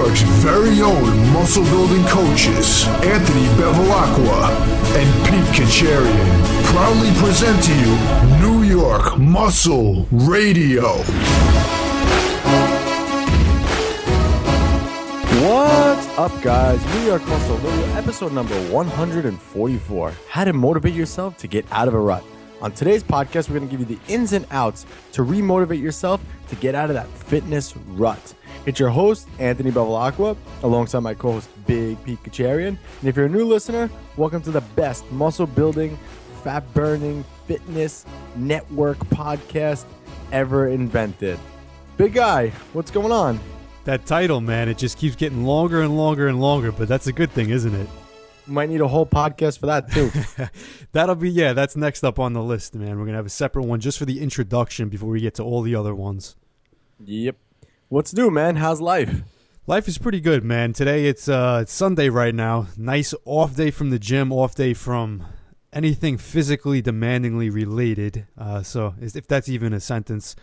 York's very own muscle building coaches, Anthony Bevilacqua and Pete Kacharian, proudly present to you New York Muscle Radio. What's up, guys? New York Muscle Radio, episode number 144. How to motivate yourself to get out of a rut. On today's podcast, we're going to give you the ins and outs to remotivate yourself to get out of that fitness rut. It's your host, Anthony Bevilacqua, alongside my co-host, Big Pete Kacharian. And if you're a new listener, welcome to the best muscle building, fat burning, fitness network podcast ever invented. Big guy, what's going on? That title, man, it just keeps getting longer and longer and longer, but that's a good thing, isn't it? Might need a whole podcast for that, too. That's next up on the list, man. We're going to have a separate one just for the introduction before we get to all the other ones. Yep. What's new, man? How's life? Life is pretty good, man. Today it's Sunday right now. Nice off day from the gym, off day from anything physically demandingly related. So if that's even a sentence.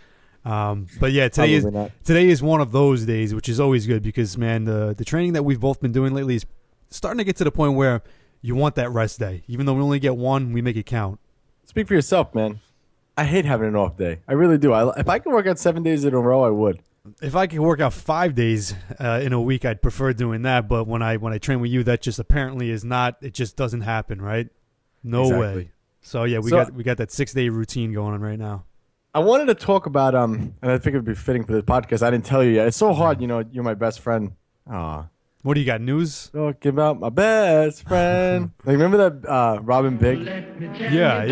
But yeah, today is one of those days, which is always good because, man, the training that we've both been doing lately is starting to get to the point where you want that rest day. Even though we only get one, we make it count. Speak for yourself, man. I hate having an off day. I really do. If I could work out 7 days in a row, I would. If I could work out 5 days in a week, I'd prefer doing that. But when I train with you, that just apparently is not. It just doesn't happen, right? No way. So yeah, we got that 6 day routine going on right now. I wanted to talk about and I think it'd be fitting for this podcast. I didn't tell you yet. It's so hard, you're my best friend. Aw. What do you got? News? Talking about my best friend. Like, remember that Robin Big? Yeah.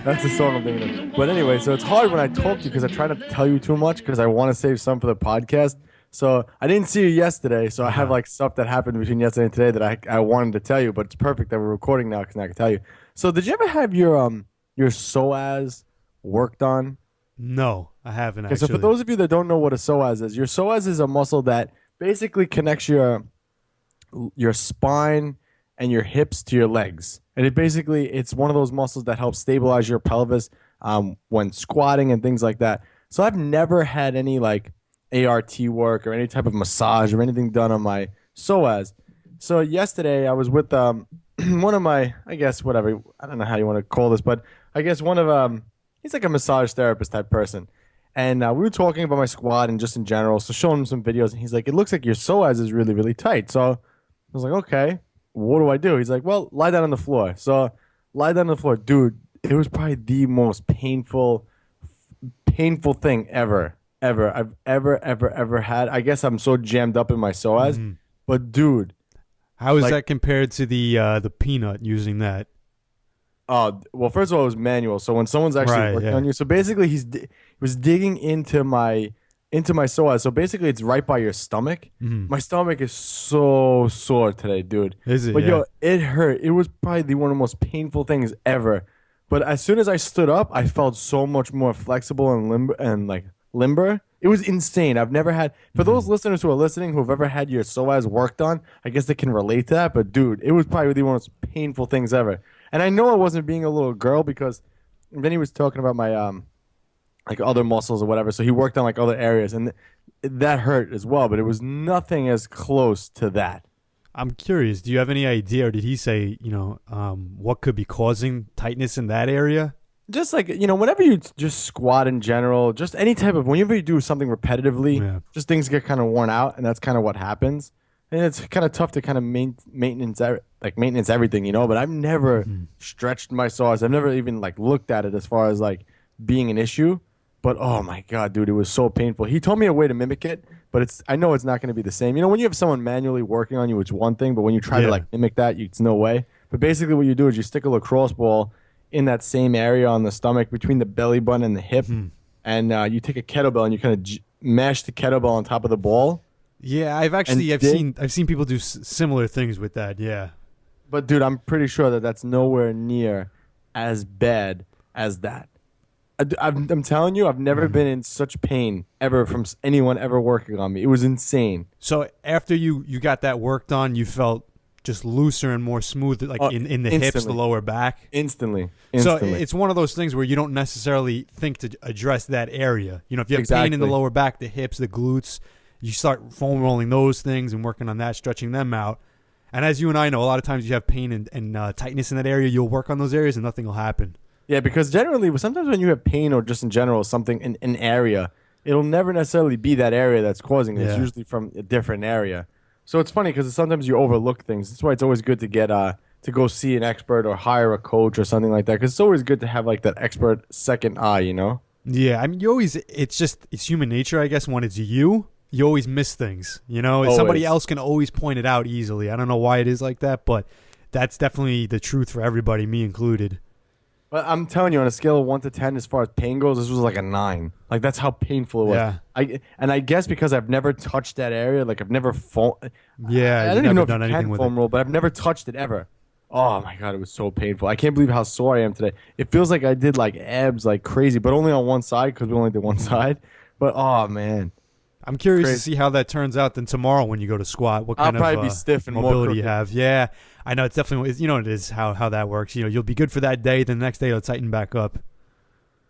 That's the song I'm thinking of. But anyway, so it's hard when I talk to you because I try not to tell you too much because I want to save some for the podcast. So I didn't see you yesterday, so I have like stuff that happened between yesterday and today that I wanted to tell you, but it's perfect that we're recording now because I can tell you. So did you ever have your psoas worked on? No, I haven't actually. So for those of you that don't know what a psoas is, your psoas is a muscle that basically connects your spine and your hips to your legs. And it's one of those muscles that helps stabilize your pelvis when squatting and things like that. So I've never had any like ART work or any type of massage or anything done on my psoas. So yesterday I was with one of my, I guess, whatever, I don't know how you want to call this, but I guess one of he's like a massage therapist type person. And we were talking about my squat and just in general. So showing him some videos. And he's like, it looks like your psoas is really, really tight. So I was like, okay, what do I do? He's like, well, lie down on the floor. So lie down on the floor. Dude, it was probably the most painful thing ever I've ever had. I guess I'm so jammed up in my psoas. Mm-hmm. But, dude. How is that compared to the peanut using that? Well, first of all, it was manual. So when someone's actually working on you, so basically he was digging into my psoas. So basically, it's right by your stomach. Mm-hmm. My stomach is so sore today, dude. Is it? But yo, it hurt. It was probably one of the most painful things ever. But as soon as I stood up, I felt so much more flexible and limber. It was insane. I've never had. For those listeners who are listening who have ever had your psoas worked on, I guess they can relate to that. But dude, it was probably one of the most painful things ever. And I know I wasn't being a little girl because then he was talking about my like other muscles or whatever. So he worked on like other areas, and that hurt as well. But it was nothing as close to that. I'm curious. Do you have any idea, or did he say, what could be causing tightness in that area? Just like, whenever you just squat in general, just any type of, whenever you do something repetitively, just things get kind of worn out, and that's kind of what happens. And it's kind of tough to kind of maintenance everything, but I've never stretched my psoas. I've never even looked at it as far as being an issue. But oh my God, dude, it was so painful. He told me a way to mimic it, but I know it's not going to be the same. When you have someone manually working on you, it's one thing, but when you try to mimic that, it's no way. But basically what you do is you stick a lacrosse ball in that same area on the stomach between the belly button and the hip, and you take a kettlebell and you kind of mash the kettlebell on top of the ball. Yeah, I've seen people do similar things with that. Yeah, but dude, I'm pretty sure that's nowhere near as bad as that. I'm telling you, I've never been in such pain ever from anyone ever working on me. It was insane. So after you got that work done, you felt just looser and more smooth, in the instantly. Hips, the lower back? Instantly. So it's one of those things where you don't necessarily think to address that area. If you have pain in the lower back, the hips, the glutes, you start foam rolling those things and working on that, stretching them out. And as you and I know, a lot of times you have pain and tightness in that area. You'll work on those areas and nothing will happen. Yeah, because generally, sometimes when you have pain or just in general something in an area, it'll never necessarily be that area that's causing it. It's usually from a different area. So it's funny because sometimes you overlook things. That's why it's always good to get to go see an expert or hire a coach or something like that. Because it's always good to have like that expert second eye, you know? Yeah, I mean, it's human nature, I guess. When it's you always miss things, you know? Always. Somebody else can always point it out easily. I don't know why it is like that, but that's definitely the truth for everybody, me included. But I'm telling you, on a scale of 1 to 10, as far as pain goes, this was like a 9. Like, that's how painful it was. Yeah. I guess because I've never touched that area, like I've never Yeah, I don't even know if done you anything can with foam roll, but I've never touched it ever. Oh my God, it was so painful. I can't believe how sore I am today. It feels like I did like abs like crazy, but only on one side because we only did one side. But oh man. I'm curious to see how that turns out then tomorrow when you go to squat. What kind I'll probably of be stiff and more mobility you crooked. have. Yeah, I know it's definitely, you know, it is how that works. You know, you'll be good for that day. Then the next day it'll tighten back up.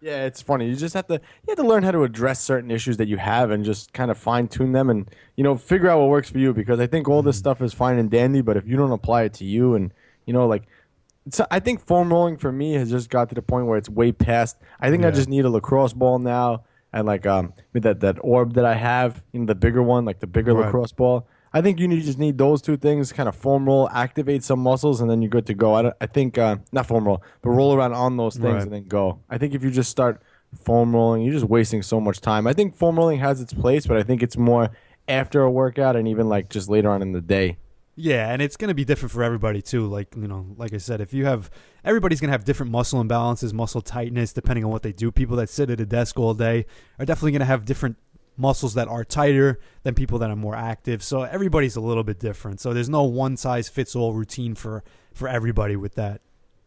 Yeah, it's funny. You just have to learn how to address certain issues that you have and just kind of fine tune them and, you know, figure out what works for you, because I think all this stuff is fine and dandy, but if you don't apply it to you and, you know, like, I think foam rolling for me has just got to the point where it's way past. I think I just need a lacrosse ball now and like that orb that I have, you know, the bigger one, like the bigger lacrosse ball. I think you just need those two things, kind of foam roll, activate some muscles, and then you're good to go. I think, not foam roll, but roll around on those things and then go. I think if you just start foam rolling, you're just wasting so much time. I think foam rolling has its place, but I think it's more after a workout and even like just later on in the day. Yeah, and it's going to be different for everybody too. Like, you know, like I said, everybody's going to have different muscle imbalances, muscle tightness, depending on what they do. People that sit at a desk all day are definitely going to have different muscles that are tighter than people that are more active. So everybody's a little bit different. So there's no one size fits all routine for everybody with that.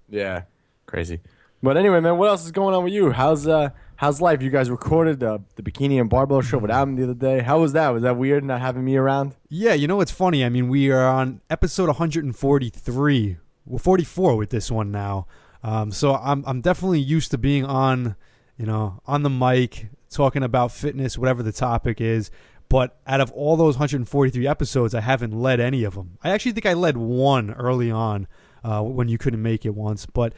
Yeah, crazy. But anyway, man, what else is going on with you? How's life? You guys recorded the Bikini and Barbell show with Adam the other day. How was that? Was that weird not having me around? Yeah, you know what's funny? I mean, we are on episode 143. We're 44 with this one now. So I'm definitely used to being on, you know, on the mic, talking about fitness, whatever the topic is. But out of all those 143 episodes, I haven't led any of them. I actually think I led one early on when you couldn't make it once. But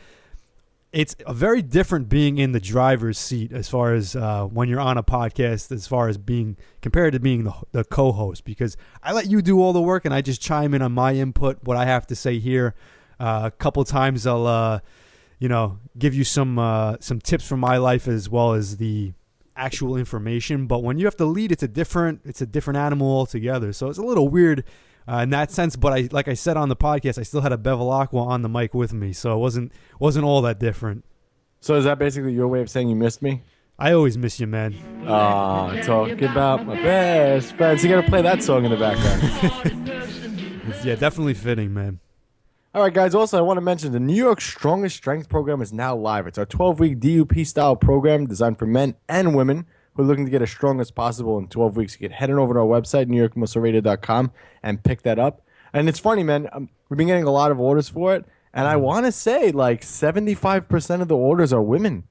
it's a very different being in the driver's seat as far as when you're on a podcast, as far as being compared to being the co-host, because I let you do all the work and I just chime in on my input, what I have to say here. A couple times I'll, you know, give you some tips from my life as well as the actual information. But when you have to lead, it's a different animal altogether. So it's a little weird in that sense, but like I said on the podcast, I still had a Bevilacqua on the mic with me, so it wasn't all that different. So is that basically your way of saying you missed me? I always miss you, man. Talk about my best friends. You gotta play that song in the background. Yeah, definitely fitting, man. All right, guys. Also, I want to mention the New York Strongest Strength Program is now live. It's our 12-week DUP Style program designed for men and women who are looking to get as strong as possible in 12 weeks. You can head on over to our website, newyorkmuscleradio.com, and pick that up. And it's funny, man. We've been getting a lot of orders for it, and I want to say like 75% of the orders are women.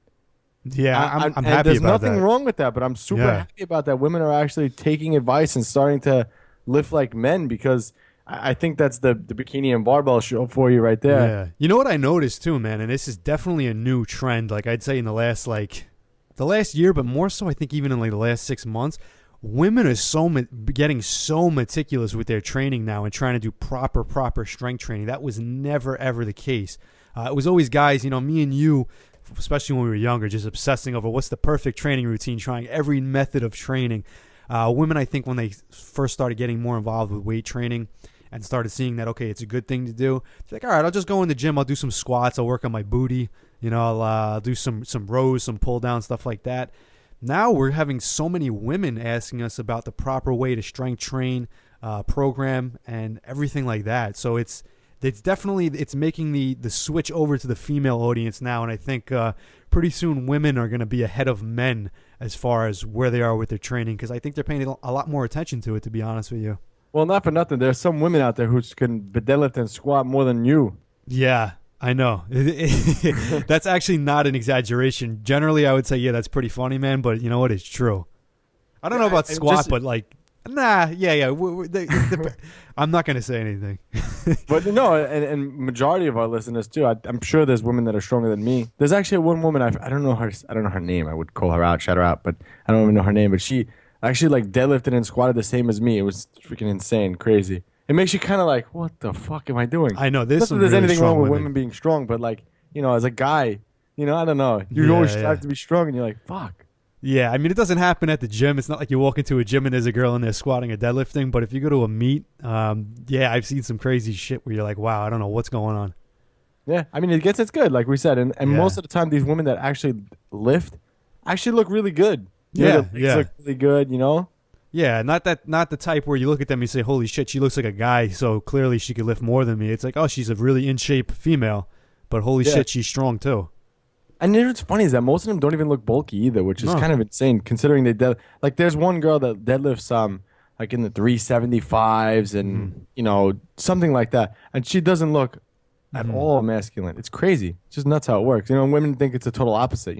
Yeah, I'm happy about that. There's nothing wrong with that, but I'm super happy about that. Women are actually taking advice and starting to lift like men, because I think that's the Bikini and Barbell show for you right there. Yeah. You know what I noticed too, man, and this is definitely a new trend. Like I'd say in the last year, but more so I think even in like the last 6 months, women are getting so meticulous with their training now and trying to do proper strength training. That was never ever the case. It was always guys, you know, me and you, especially when we were younger, just obsessing over what's the perfect training routine, trying every method of training. Women, I think when they first started getting more involved with weight training and started seeing that, okay, it's a good thing to do, they're like, all right, I'll just go in the gym, I'll do some squats, I'll work on my booty, you know, I'll do some rows, some pull down, stuff like that. Now we're having so many women asking us about the proper way to strength train, program, and everything like that. So it's definitely making the switch over to the female audience now, and I think pretty soon women are going to be ahead of men as far as where they are with their training, because I think they're paying a lot more attention to it, to be honest with you. Well, not for nothing. There's some women out there who can deadlift and squat more than you. Yeah, I know. That's actually not an exaggeration. Generally, I would say, yeah, that's pretty funny, man. But you know what? It's true. I don't know about squat, but like Nah, yeah. I'm not gonna say anything. But no, and majority of our listeners too. I'm sure there's women that are stronger than me. There's actually one woman I don't know her name. I would call her out, shout her out, but I don't even know her name. But she actually like deadlifted and squatted the same as me. It was freaking insane, crazy. It makes you kind of like, what the fuck am I doing? I know there's Not some that there's really anything strong wrong with women. women being strong, but like as a guy, I don't know. You always strive to be strong, and you're like, fuck. Yeah, I mean, it doesn't happen at the gym. It's not like you walk into a gym and there's a girl in there squatting or deadlifting. But if you go to a meet, I've seen some crazy shit where you're like, wow, I don't know what's going on. Yeah, I mean, it's good, like we said. And most of the time, these women that actually lift actually look really good. Their legs look really good, Yeah, not the type where you look at them and you say, holy shit, she looks like a guy, so clearly she could lift more than me. It's like, oh, she's a really in-shape female, but holy shit, she's strong too. And what's funny is that most of them don't even look bulky either, which is kind of insane considering they like there's one girl that deadlifts like in the 375s and something like that, and she doesn't look at all masculine. It's crazy. It's just nuts how it works. Women think it's the total opposite.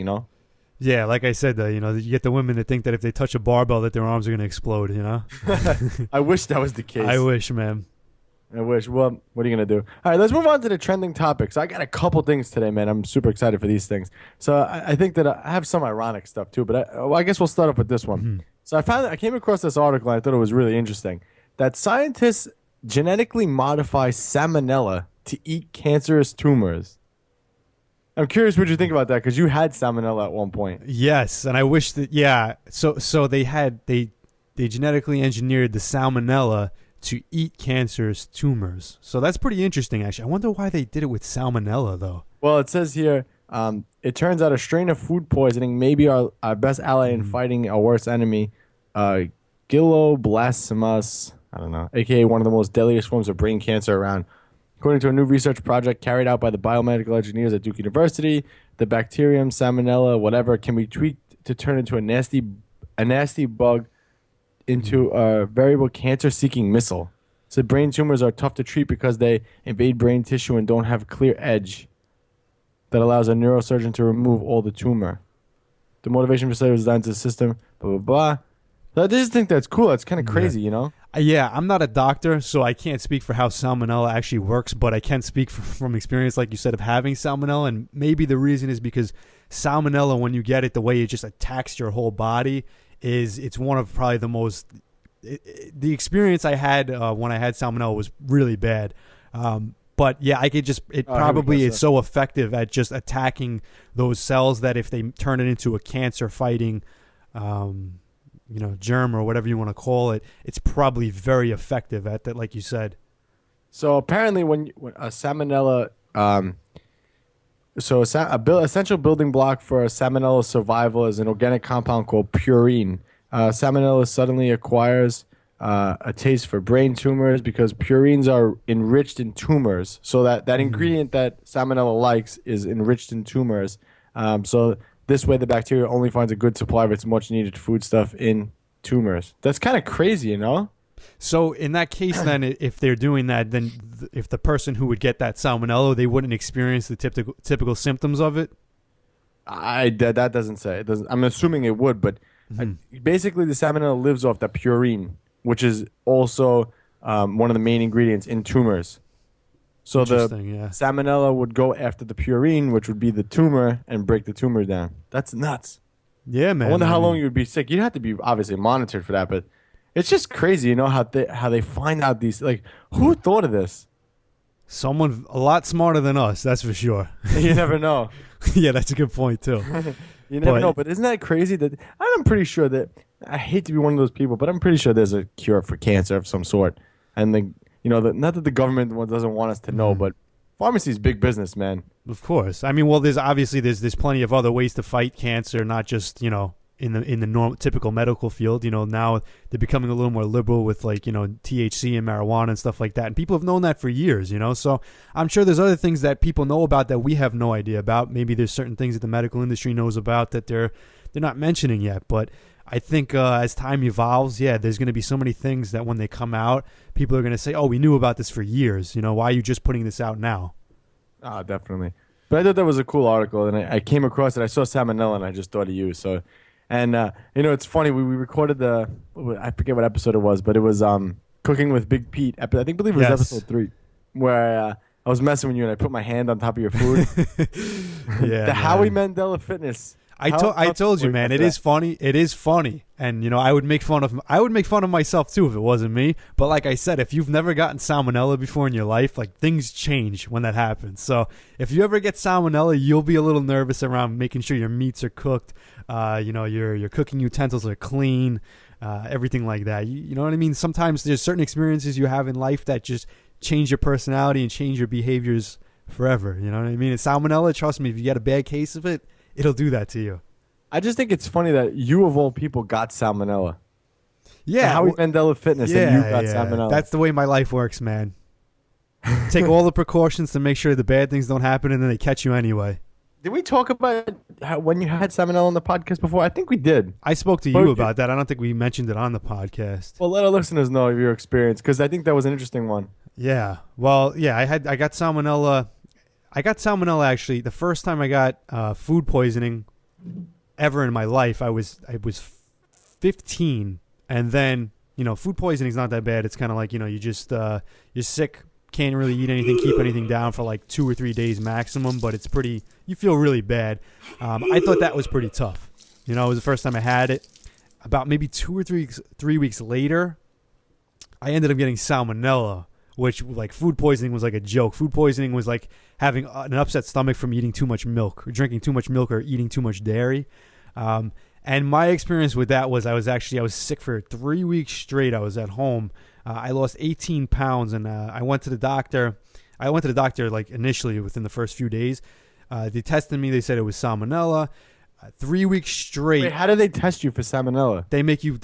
Yeah, like I said, you get the women that think that if they touch a barbell that their arms are going to explode. I wish that was the case. I wish, man. I wish. Well, what are you going to do? All right, let's move on to the trending topics. I got a couple things today, man. I'm super excited for these things. So I think that I have some ironic stuff too, but I guess we'll start off with this one. So I came across this article and I thought it was really interesting that scientists genetically modify salmonella to eat cancerous tumors. I'm curious what you think about that because you had salmonella at one point. Yes, and I wish that, So they genetically engineered the salmonella to eat cancerous tumors. So that's pretty interesting, actually. I wonder why they did it with salmonella, though. Well, it says here, it turns out a strain of food poisoning may be our best ally in fighting our worst enemy, Glioblastoma, aka one of the most deadliest forms of brain cancer around. According to a new research project carried out by the biomedical engineers at Duke University, the bacterium salmonella, whatever, can be tweaked to turn into a nasty bug into a variable cancer-seeking missile. So brain tumors are tough to treat because they invade brain tissue and don't have a clear edge that allows a neurosurgeon to remove all the tumor. The motivation for study was designed to the system, blah, blah, blah. So I just think that's cool. That's kind of crazy, Yeah, I'm not a doctor, so I can't speak for how salmonella actually works, but I can speak from experience, like you said, of having salmonella, and maybe the reason is because salmonella, when you get it, the way it just attacks your whole body, it's one of probably the most... the experience I had when I had salmonella was really bad. But yeah, I could just... It's so effective at just attacking those cells that if they turn it into a cancer-fighting... germ or whatever you want to call it, it's probably very effective at that, like you said. So apparently when a salmonella... essential building block for salmonella survival is an organic compound called purine. Salmonella suddenly acquires a taste for brain tumors because purines are enriched in tumors. So that ingredient that salmonella likes is enriched in tumors. So this way the bacteria only finds a good supply of its much needed foodstuff in tumors. That's kind of crazy, So in that case, then, if they're doing that, then if the person who would get that salmonella, they wouldn't experience the typical symptoms of it? That doesn't say. It doesn't. I'm assuming it would, but basically the salmonella lives off that purine, which is also one of the main ingredients in tumors. So the salmonella would go after the purine, which would be the tumor, and break the tumor down. That's nuts. Yeah, man. I wonder how long you would be sick. You'd have to be obviously monitored for that, but it's just crazy, how they find out these. Like, who thought of this? Someone a lot smarter than us, that's for sure. You never know. Yeah, that's a good point too. You never know, but isn't that crazy? That I'm pretty sure that I hate to be one of those people, but I'm pretty sure there's a cure for cancer of some sort, and not that the government doesn't want us to know, but pharmacy is big business, man. Of course. I mean, well, there's plenty of other ways to fight cancer, not just in the normal typical medical field. Now they're becoming a little more liberal with THC and marijuana and stuff like that, and people have known that for years. So I'm sure there's other things that people know about that we have no idea about. Maybe there's certain things that the medical industry knows about that they're not mentioning yet, but I think as time evolves, there's going to be so many things that when they come out, people are going to say, oh, we knew about this for years. Why are you just putting this out now? Ah, definitely. But I thought that was a cool article, and I came across it. I saw salmonella, and I just thought of you. So, And it's funny. We recorded I forget what episode it was, but it was Cooking with Big Pete. I believe it was episode 3, where I was messing with you and I put my hand on top of your food. The Howie Mandela Fitness. I told you, man. It is funny. It is funny, and I would make fun of myself too if it wasn't me. But like I said, if you've never gotten salmonella before in your life, like things change when that happens. So if you ever get salmonella, you'll be a little nervous around making sure your meats are cooked. Your cooking utensils are clean, everything like that. You know what I mean? Sometimes there's certain experiences you have in life that just change your personality and change your behaviors forever. You know what I mean? And salmonella, trust me, if you get a bad case of it, it'll do that to you. I just think it's funny that you, of all people, got salmonella. Yeah. Howie Mandela Fitness and you got salmonella. That's the way my life works, man. Take all the precautions to make sure the bad things don't happen, and then they catch you anyway. Did we talk about when you had salmonella on the podcast before? I think we did. I spoke to you about that. I don't think we mentioned it on the podcast. Well, let our listeners know of your experience, because I think that was an interesting one. Yeah. Well, yeah, I got salmonella. I got salmonella actually the first time I got food poisoning ever in my life. I was 15, and then food poisoning is not that bad. It's kind of like you just you're sick, can't really eat anything, keep anything down for like 2 or 3 days maximum. But it's you feel really bad. I thought that was pretty tough. It was the first time I had it. About maybe 2 or 3 weeks later, I ended up getting salmonella. Which, like, food poisoning was like a joke. Food poisoning was like having an upset stomach from eating too much milk or drinking too much milk or eating too much dairy. And my experience with that was I was sick for 3 weeks straight. I was at home. I lost 18 pounds, and I went to the doctor. Like initially within the first few days. They tested me. They said it was salmonella. 3 weeks straight. Wait, how do they test you for salmonella? They make you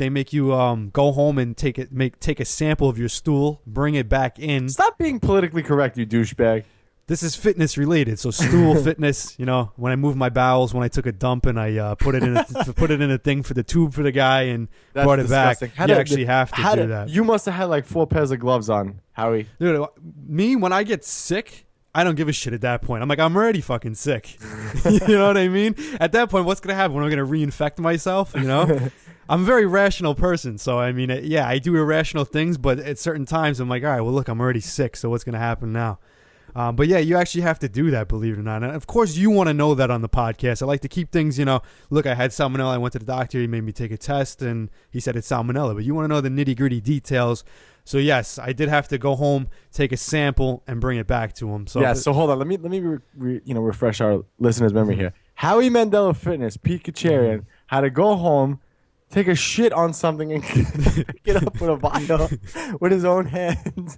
go home and take a sample of your stool, bring it back in. Stop being politically correct, you douchebag. This is fitness related, so stool fitness. When I moved my bowels, when I took a dump and I put it in a thing for the tube for the guy and brought it disgusting. Back. You actually have to do that. You must have had like 4 pairs of gloves on, Howie. Dude, me when I get sick, I don't give a shit at that point. I'm like, I'm already fucking sick. You know what I mean? At that point, what's going to happen? When I'm going to reinfect myself, I'm a very rational person. So, I mean, yeah, I do irrational things, but at certain times, I'm like, all right, well, look, I'm already sick. So what's going to happen now? But yeah, you actually have to do that, believe it or not. And of course, you want to know that on the podcast. I like to keep things, look, I had salmonella. I went to the doctor. He made me take a test, and he said it's salmonella. But you want to know the nitty-gritty details. So yes, I did have to go home, take a sample, and bring it back to him. So yeah. So hold on, let me refresh our listeners' memory here. Howie Mandela Fitness, Pete Kacharian, had to go home, take a shit on something, and pick it up with a vial with his own hands.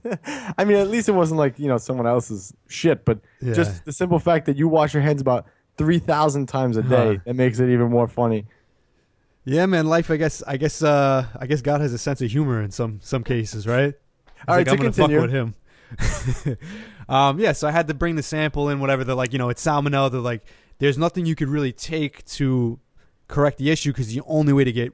I mean, at least it wasn't like someone else's shit, but just the simple fact that you wash your hands about 3,000 times a day, that makes it even more funny. Yeah, man, life. I guess God has a sense of humor in some cases, right? All right, I'm to gonna fuck continue. with him. So I had to bring the sample in, whatever. They're like, it's salmonella. They're like, there's nothing you could really take to correct the issue because the only way to get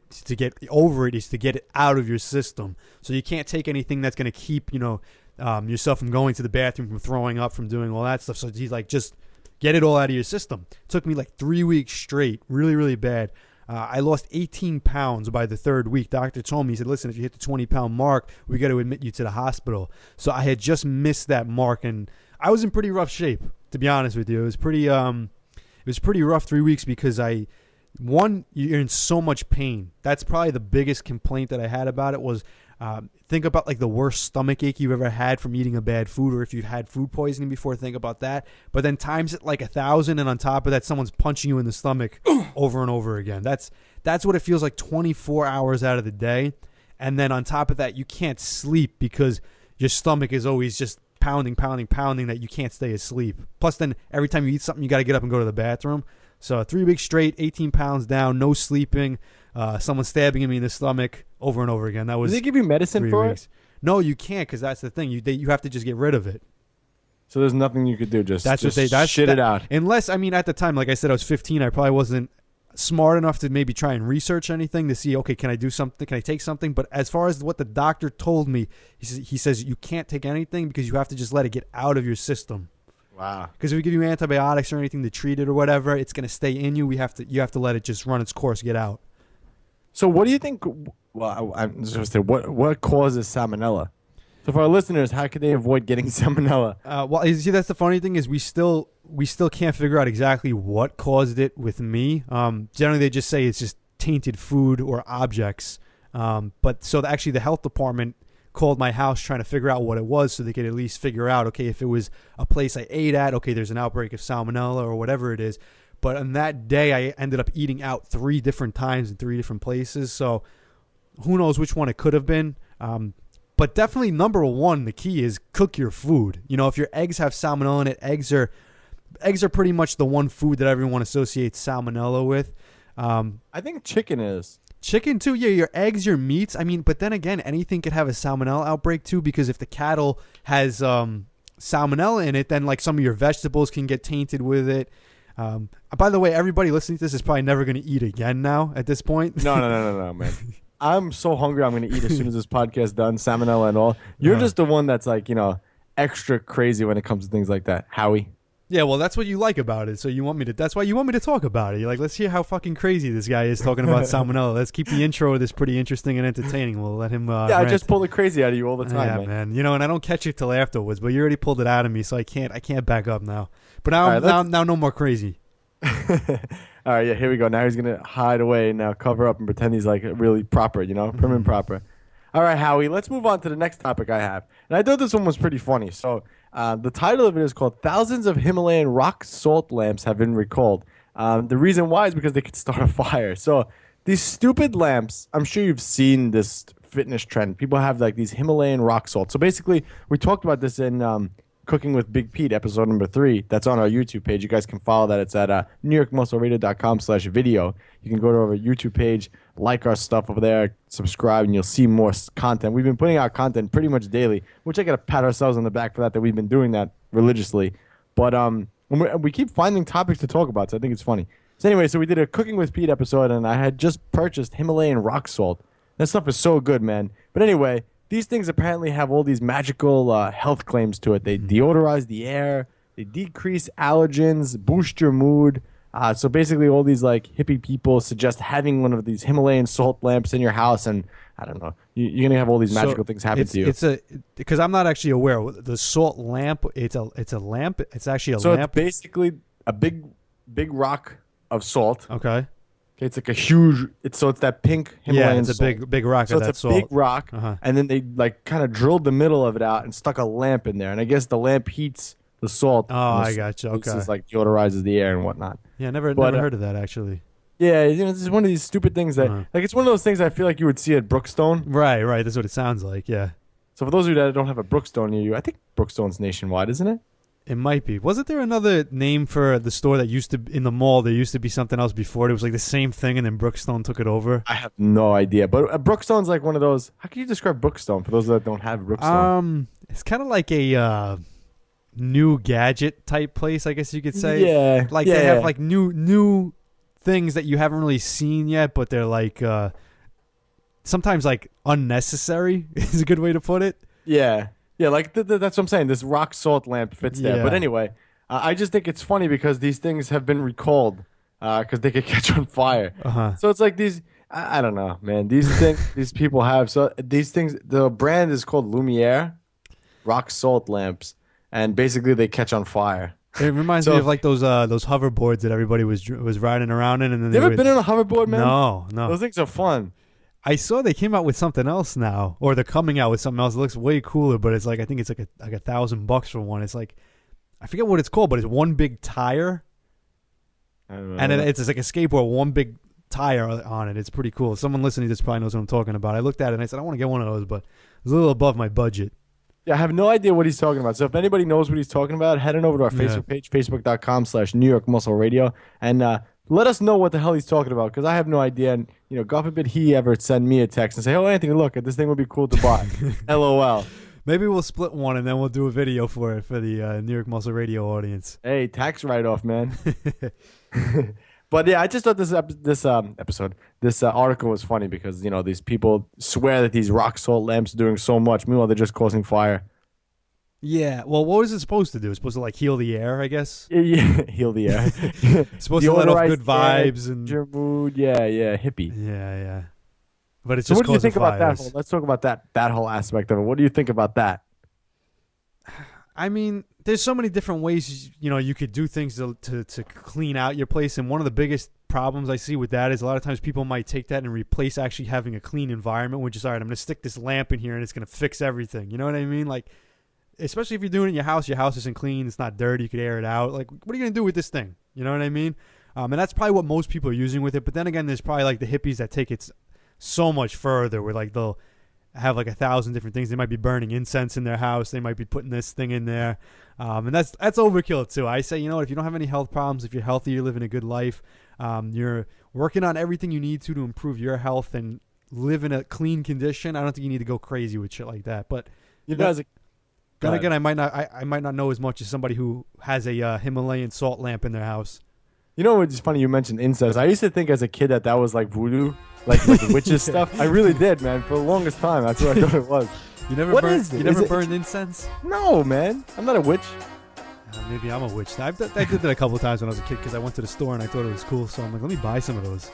over it is to get it out of your system. So you can't take anything that's gonna keep yourself from going to the bathroom, from throwing up, from doing all that stuff. So he's like, just get it all out of your system. It took me like 3 weeks straight, really, really bad. I lost 18 pounds by the 3rd week. Doctor told me, he said, listen, if you hit the 20-pound mark, we got to admit you to the hospital. So I had just missed that mark, and I was in pretty rough shape, to be honest with you. It was pretty rough 3 weeks because you're in so much pain. That's probably the biggest complaint that I had about it was think about like the worst stomach ache you've ever had from eating a bad food, or if you've had food poisoning before, think about that. But then times it like 1,000, and on top of that, someone's punching you in the stomach over and over again. That's what it feels like 24 hours out of the day. And then on top of that, you can't sleep because your stomach is always just pounding that you can't stay asleep. Plus then every time you eat something, you got to get up and go to the bathroom. So 3 weeks straight, 18 pounds down, no sleeping, someone stabbing me in the stomach over and over again. That was. Did they give you medicine for it? No, you can't, because that's the thing. You have to just get rid of it. So there's nothing you could do. Just shit it out. Unless, I mean, at the time, like I said, I was 15. I probably wasn't smart enough to maybe try and research anything to see, okay, can I do something? Can I take something? But as far as what the doctor told me, he says you can't take anything because you have to just let it get out of your system. Wow. Because if we give you antibiotics or anything to treat it or whatever, it's going to stay in you. You have to let it just run its course, get out. So what do you think? Well, I'm just going to say, what causes salmonella? So for our listeners, how can they avoid getting salmonella? Well, you see, that's the funny thing is we still can't figure out exactly what caused it with me. Generally, they just say it's just tainted food or objects. But so actually, the health department called my house trying to figure out what it was so they could at least figure out, okay, if it was a place I ate at, okay, there's an outbreak of salmonella or whatever it is. But on that day, I ended up eating out 3 different times in 3 different places. So who knows which one it could have been. But definitely number one, the key is cook your food. You know, if your eggs have salmonella in it, eggs are pretty much the one food that everyone associates salmonella with. I think chicken is. Chicken too, yeah, your eggs, your meats. I mean, but then again, anything could have a salmonella outbreak too, because if the cattle has salmonella in it, then like some of your vegetables can get tainted with it. By the way, everybody listening to this is probably never going to eat again now at this point. No, man. I'm so hungry. I'm going to eat as soon as this podcast is done, salmonella and all. You're just the one that's like, extra crazy when it comes to things like that. Howie. Yeah, well, that's what you like about it. So that's why you want me to talk about it. You're like, let's hear how fucking crazy this guy is talking about salmonella. Let's keep the intro of this pretty interesting and entertaining. We'll let him Yeah, rant. I just pull the crazy out of you all the time, man. And I don't catch it till afterwards, but you already pulled it out of me, so I can't back up now. But now no more crazy. All right, yeah, here we go. Now he's going to hide away and now cover up and pretend he's like really proper, prim and proper. All right, Howie, let's move on to the next topic I have. And I thought this one was pretty funny. So the title of it is called Thousands of Himalayan Rock Salt Lamps Have Been Recalled. The reason why is because they could start a fire. So these stupid lamps, I'm sure you've seen this fitness trend. People have like these Himalayan rock salt. So basically, we talked about this in Cooking with Big Pete, episode number 3. That's on our YouTube page. You guys can follow that. It's at newyorkmuscleradio.com/video. You can go to our YouTube page, like our stuff over there, subscribe, and you'll see more content. We've been putting out content pretty much daily, which I got to pat ourselves on the back for that we've been doing that religiously. But we keep finding topics to talk about, so I think it's funny. So anyway, so we did a Cooking with Pete episode, and I had just purchased Himalayan rock salt. That stuff is so good, man. But anyway, these things apparently have all these magical health claims to it. They deodorize the air, they decrease allergens, boost your mood. So basically all these like hippie people suggest having one of these Himalayan salt lamps in your house, and I don't know, you're going to have all these magical things happen to you. Because I'm not actually aware. The salt lamp, it's a lamp. It's actually a lamp. So it's basically a big rock of salt. Okay. It's like a huge. It's that pink Himalayan. Yeah, it's a big rock. So of it's that a salt. big rock, and then they like kind of drilled the middle of it out and stuck a lamp in there. And I guess the lamp heats the salt. Oh, I gotcha. Okay. It's like deodorizes the air and whatnot. Yeah, never heard of that actually. Yeah, this is one of these stupid things that like it's one of those things I feel like you would see at Brookstone. Right. That's what it sounds like. Yeah. So for those of you that don't have a Brookstone near you, I think Brookstone's nationwide, isn't it? It might be. Wasn't there another name for the store that used to in the mall? There used to be something else before. It was like the same thing, and then Brookstone took it over. I have no idea. But Brookstone's like one of those. How can you describe Brookstone for those that don't have Brookstone? It's kind of like a new gadget type place, I guess you could say. Yeah. Like they have like new things that you haven't really seen yet, but they're like sometimes like unnecessary is a good way to put it. Yeah. Yeah, like that's what I'm saying. This rock salt lamp fits there. But anyway, I just think it's funny because these things have been recalled because they could catch on fire. So it's like these, I don't know, man. These things these people have. So these things, the brand is called Lumiere, rock salt lamps, and basically they catch on fire. It reminds me of like those hoverboards that everybody was riding around in. And then you ever been on a hoverboard, man? No. Those things are fun. I saw they came out with something else now, or they're coming out with something else. It looks way cooler, but it's like I think it's like $1,000 for one. It's like I forget what it's called, but it's one big tire, and it's like a skateboard, one big tire on it. It's pretty cool. Someone listening to this probably knows what I'm talking about. I looked at it and I said I want to get one of those, but it was a little above my budget. Yeah, I have no idea what he's talking about. So if anybody knows what he's talking about, head on over to our Facebook page, facebook.com/New York Muscle Radio, and let us know what the hell he's talking about, because I have no idea. And God forbid he ever send me a text and say, "Oh, Anthony, look, this thing would be cool to buy." LOL. Maybe we'll split one and then we'll do a video for it for the New York Muscle Radio audience. Hey, tax write-off, man. But yeah, I just thought this article was funny because these people swear that these rock salt lamps are doing so much. Meanwhile, they're just causing fire. Yeah. Well, what was it supposed to do? It's supposed to like heal the air, I guess. Yeah, heal the air. It's supposed to let off good vibes and your mood. Yeah, hippie. Yeah. but it's So just what do you causing think about that? fires. Let's talk about that whole aspect of it. What do you think about that? I mean, there's so many different ways, you could do things to clean out your place. And one of the biggest problems I see with that is a lot of times people might take that and replace actually having a clean environment, which is, all right, I'm going to stick this lamp in here and it's going to fix everything. You know what I mean? Like, especially if you're doing it in your house isn't clean, it's not dirty, you could air it out. Like, what are you going to do with this thing? You know what I mean? And that's probably what most people are using with it. But then again, there's probably like the hippies that take it so much further, where like they'll have like 1,000 different things. They might be burning incense in their house. They might be putting this thing in there. And that's overkill too. I say, if you don't have any health problems, if you're healthy, you're living a good life, you're working on everything you need to improve your health and live in a clean condition, I don't think you need to go crazy with shit like that. But then again, I might not know as much as somebody who has a Himalayan salt lamp in their house. You know what's funny? You mentioned incense. I used to think as a kid that was like voodoo, like witches stuff. I really did, man. For the longest time, that's what I thought it was. You never burned incense? No, man. I'm not a witch. Maybe I'm a witch. I did that a couple of times when I was a kid because I went to the store and I thought it was cool. So I'm like, let me buy some of those.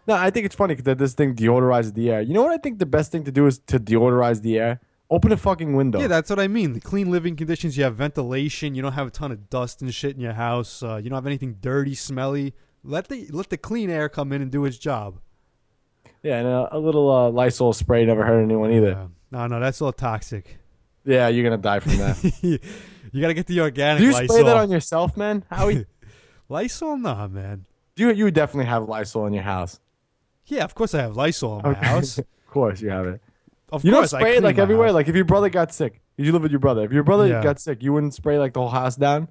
No, I think it's funny that this thing deodorizes the air. You know what I think the best thing to do is to deodorize the air? Open a fucking window. Yeah, that's what I mean. The clean living conditions, you have ventilation, you don't have a ton of dust and shit in your house, you don't have anything dirty, smelly. Let the clean air come in and do its job. Yeah, and a little Lysol spray never hurt anyone either. Yeah. No, that's all toxic. Yeah, you're going to die from that. You got to get the organic Do you Lysol. spray that on yourself, man? Howie? Lysol? Nah, man. You definitely have Lysol in your house. Yeah, of course I have Lysol in my house. Of course you have it. Of You don't course, spray it like everywhere. Like if your brother got sick, you live with your brother. If your brother got sick, you wouldn't spray like the whole house down.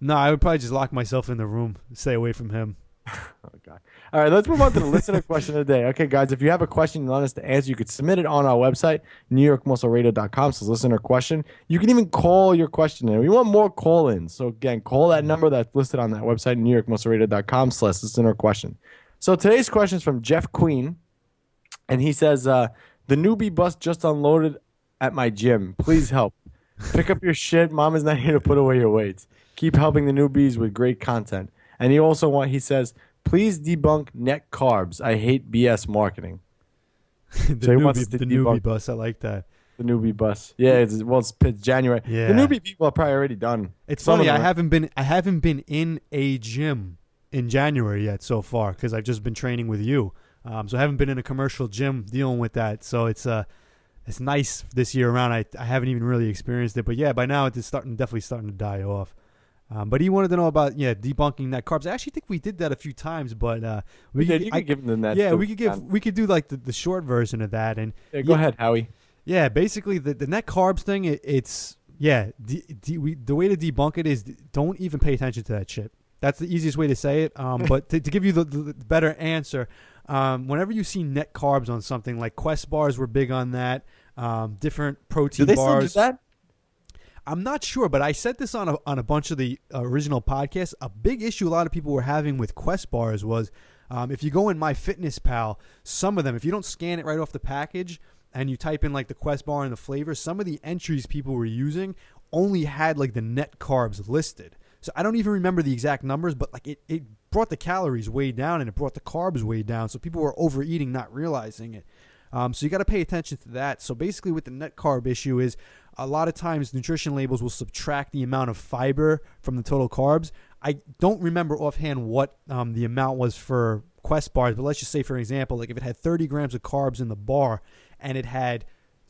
No, I would probably just lock myself in the room, stay away from him. Oh God! All right, let's move on to the listener question of the day. Okay, guys, if you have a question you want us to answer, you could submit it on our website, newyorkmuscleradio.com. So listener question. You can even call your question in. We want more call-ins. So again, call that number that's listed on that website, newyorkmuscleradio.com/listener question. So today's question is from Jeff Queen, and he says, the newbie bus just unloaded at my gym. Please help. Pick up your shit. Mom is not here to put away your weights. Keep helping the newbies with great content. And he says, please debunk Net Carbs. I hate BS marketing. The newbie bus. I like that. The newbie bus. Yeah, it's January. Yeah. The newbie people are probably already done. It's funny. I haven't been in a gym in January yet so far because I've just been training with you. So I haven't been in a commercial gym dealing with that. So it's nice this year around. I haven't even really experienced it, but yeah, by now it's definitely starting to die off. But he wanted to know about debunking net carbs. I actually think we did that a few times, but you could give him the net. Yeah, we could do like the short version of that. And go ahead, Howie. Yeah, basically the net carbs thing. The way to debunk it is don't even pay attention to that shit. That's the easiest way to say it. But to give you the better answer. Whenever you see net carbs on something, like Quest bars were big on that, different protein bars. Do they still do that? I'm not sure, but I said this on a bunch of the original podcasts. A big issue a lot of people were having with Quest bars was if you go in MyFitnessPal, some of them, if you don't scan it right off the package and you type in like the Quest bar and the flavor, some of the entries people were using only had like the net carbs listed. So I don't even remember the exact numbers, but like it brought the calories way down and it brought the carbs way down. So people were overeating, not realizing it. So you got to pay attention to that. So basically what the net carb issue is, a lot of times nutrition labels will subtract the amount of fiber from the total carbs. I don't remember offhand what the amount was for Quest bars, but let's just say, for example, like if it had 30 grams of carbs in the bar and it had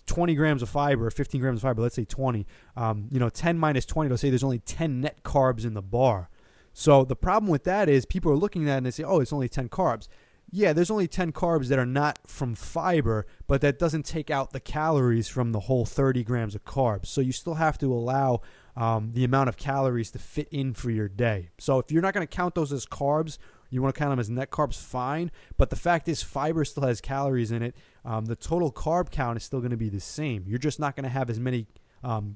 20 grams of fiber, 15 grams of fiber, let's say 20, 10 minus 20, they'll say there's only 10 net carbs in the bar. So the problem with that is people are looking at it and they say, oh, it's only 10 carbs. Yeah, there's only 10 carbs that are not from fiber, but that doesn't take out the calories from the whole 30 grams of carbs. So you still have to allow the amount of calories to fit in for your day. So if you're not going to count those as carbs, you want to count them as net carbs, fine. But the fact is fiber still has calories in it. The total carb count is still going to be the same. You're just not going to have as many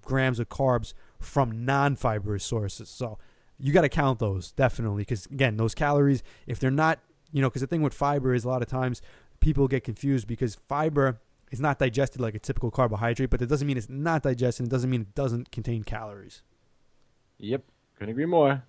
grams of carbs from non-fibrous sources. So you got to count those, definitely. Because, again, those calories, if they're not, because the thing with fiber is a lot of times people get confused because fiber is not digested like a typical carbohydrate, but that doesn't mean it's not digested. It doesn't mean it doesn't contain calories. Yep. Couldn't agree more.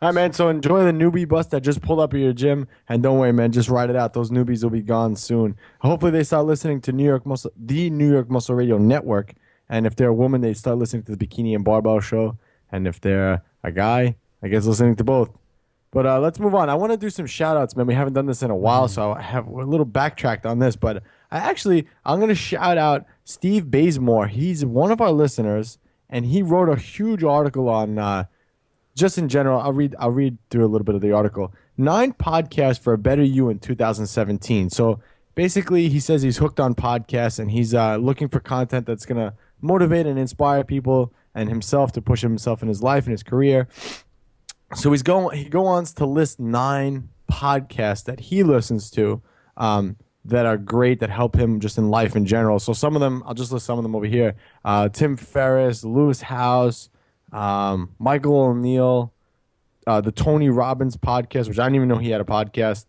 All right, man. So enjoy the newbie bus that just pulled up at your gym, and don't worry, man. Just ride it out. Those newbies will be gone soon. Hopefully, they start listening to the New York Muscle Radio Network. And if they're a woman, they start listening to the Bikini and Barbell Show. And if they're a guy, I guess listening to both. But let's move on. I want to do some shout outs, man. We haven't done this in a while, so I have a little backtracked on this. But I'm going to shout out Steve Bazemore. He's one of our listeners, and he wrote a huge article on just in general. I'll read through a little bit of the article. 9 podcasts for a better you in 2017. So basically, he says he's hooked on podcasts, and he's looking for content that's going to motivate and inspire people and himself to push himself in his life and his career. So he goes on to list 9 podcasts that he listens to that are great, that help him just in life in general. So some of them, I'll just list some of them over here. Tim Ferriss, Lewis House, Michael O'Neill, the Tony Robbins podcast, which I didn't even know he had a podcast,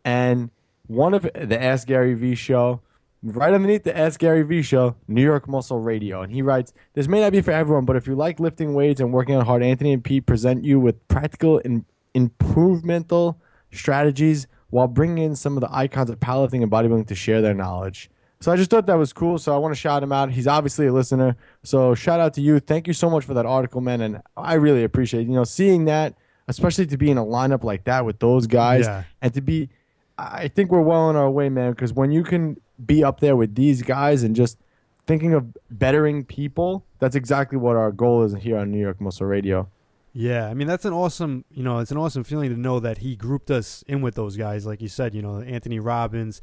and one of the Ask Gary V show. Right underneath the Ask Gary V show, New York Muscle Radio. And he writes, this may not be for everyone, but if you like lifting weights and working out hard, Anthony and Pete present you with practical and improvemental strategies while bringing in some of the icons of powerlifting and bodybuilding to share their knowledge. So I just thought that was cool, so I want to shout him out. He's obviously a listener, so shout out to you. Thank you so much for that article, man, and I really appreciate seeing that, especially to be in a lineup like that with those guys, and to be, I think we're well on our way, man, because when you can be up there with these guys and just thinking of bettering people, that's exactly what our goal is here on New York Muscle Radio. Yeah, I mean, that's an awesome, it's an awesome feeling to know that he grouped us in with those guys, like you said, Anthony Robbins,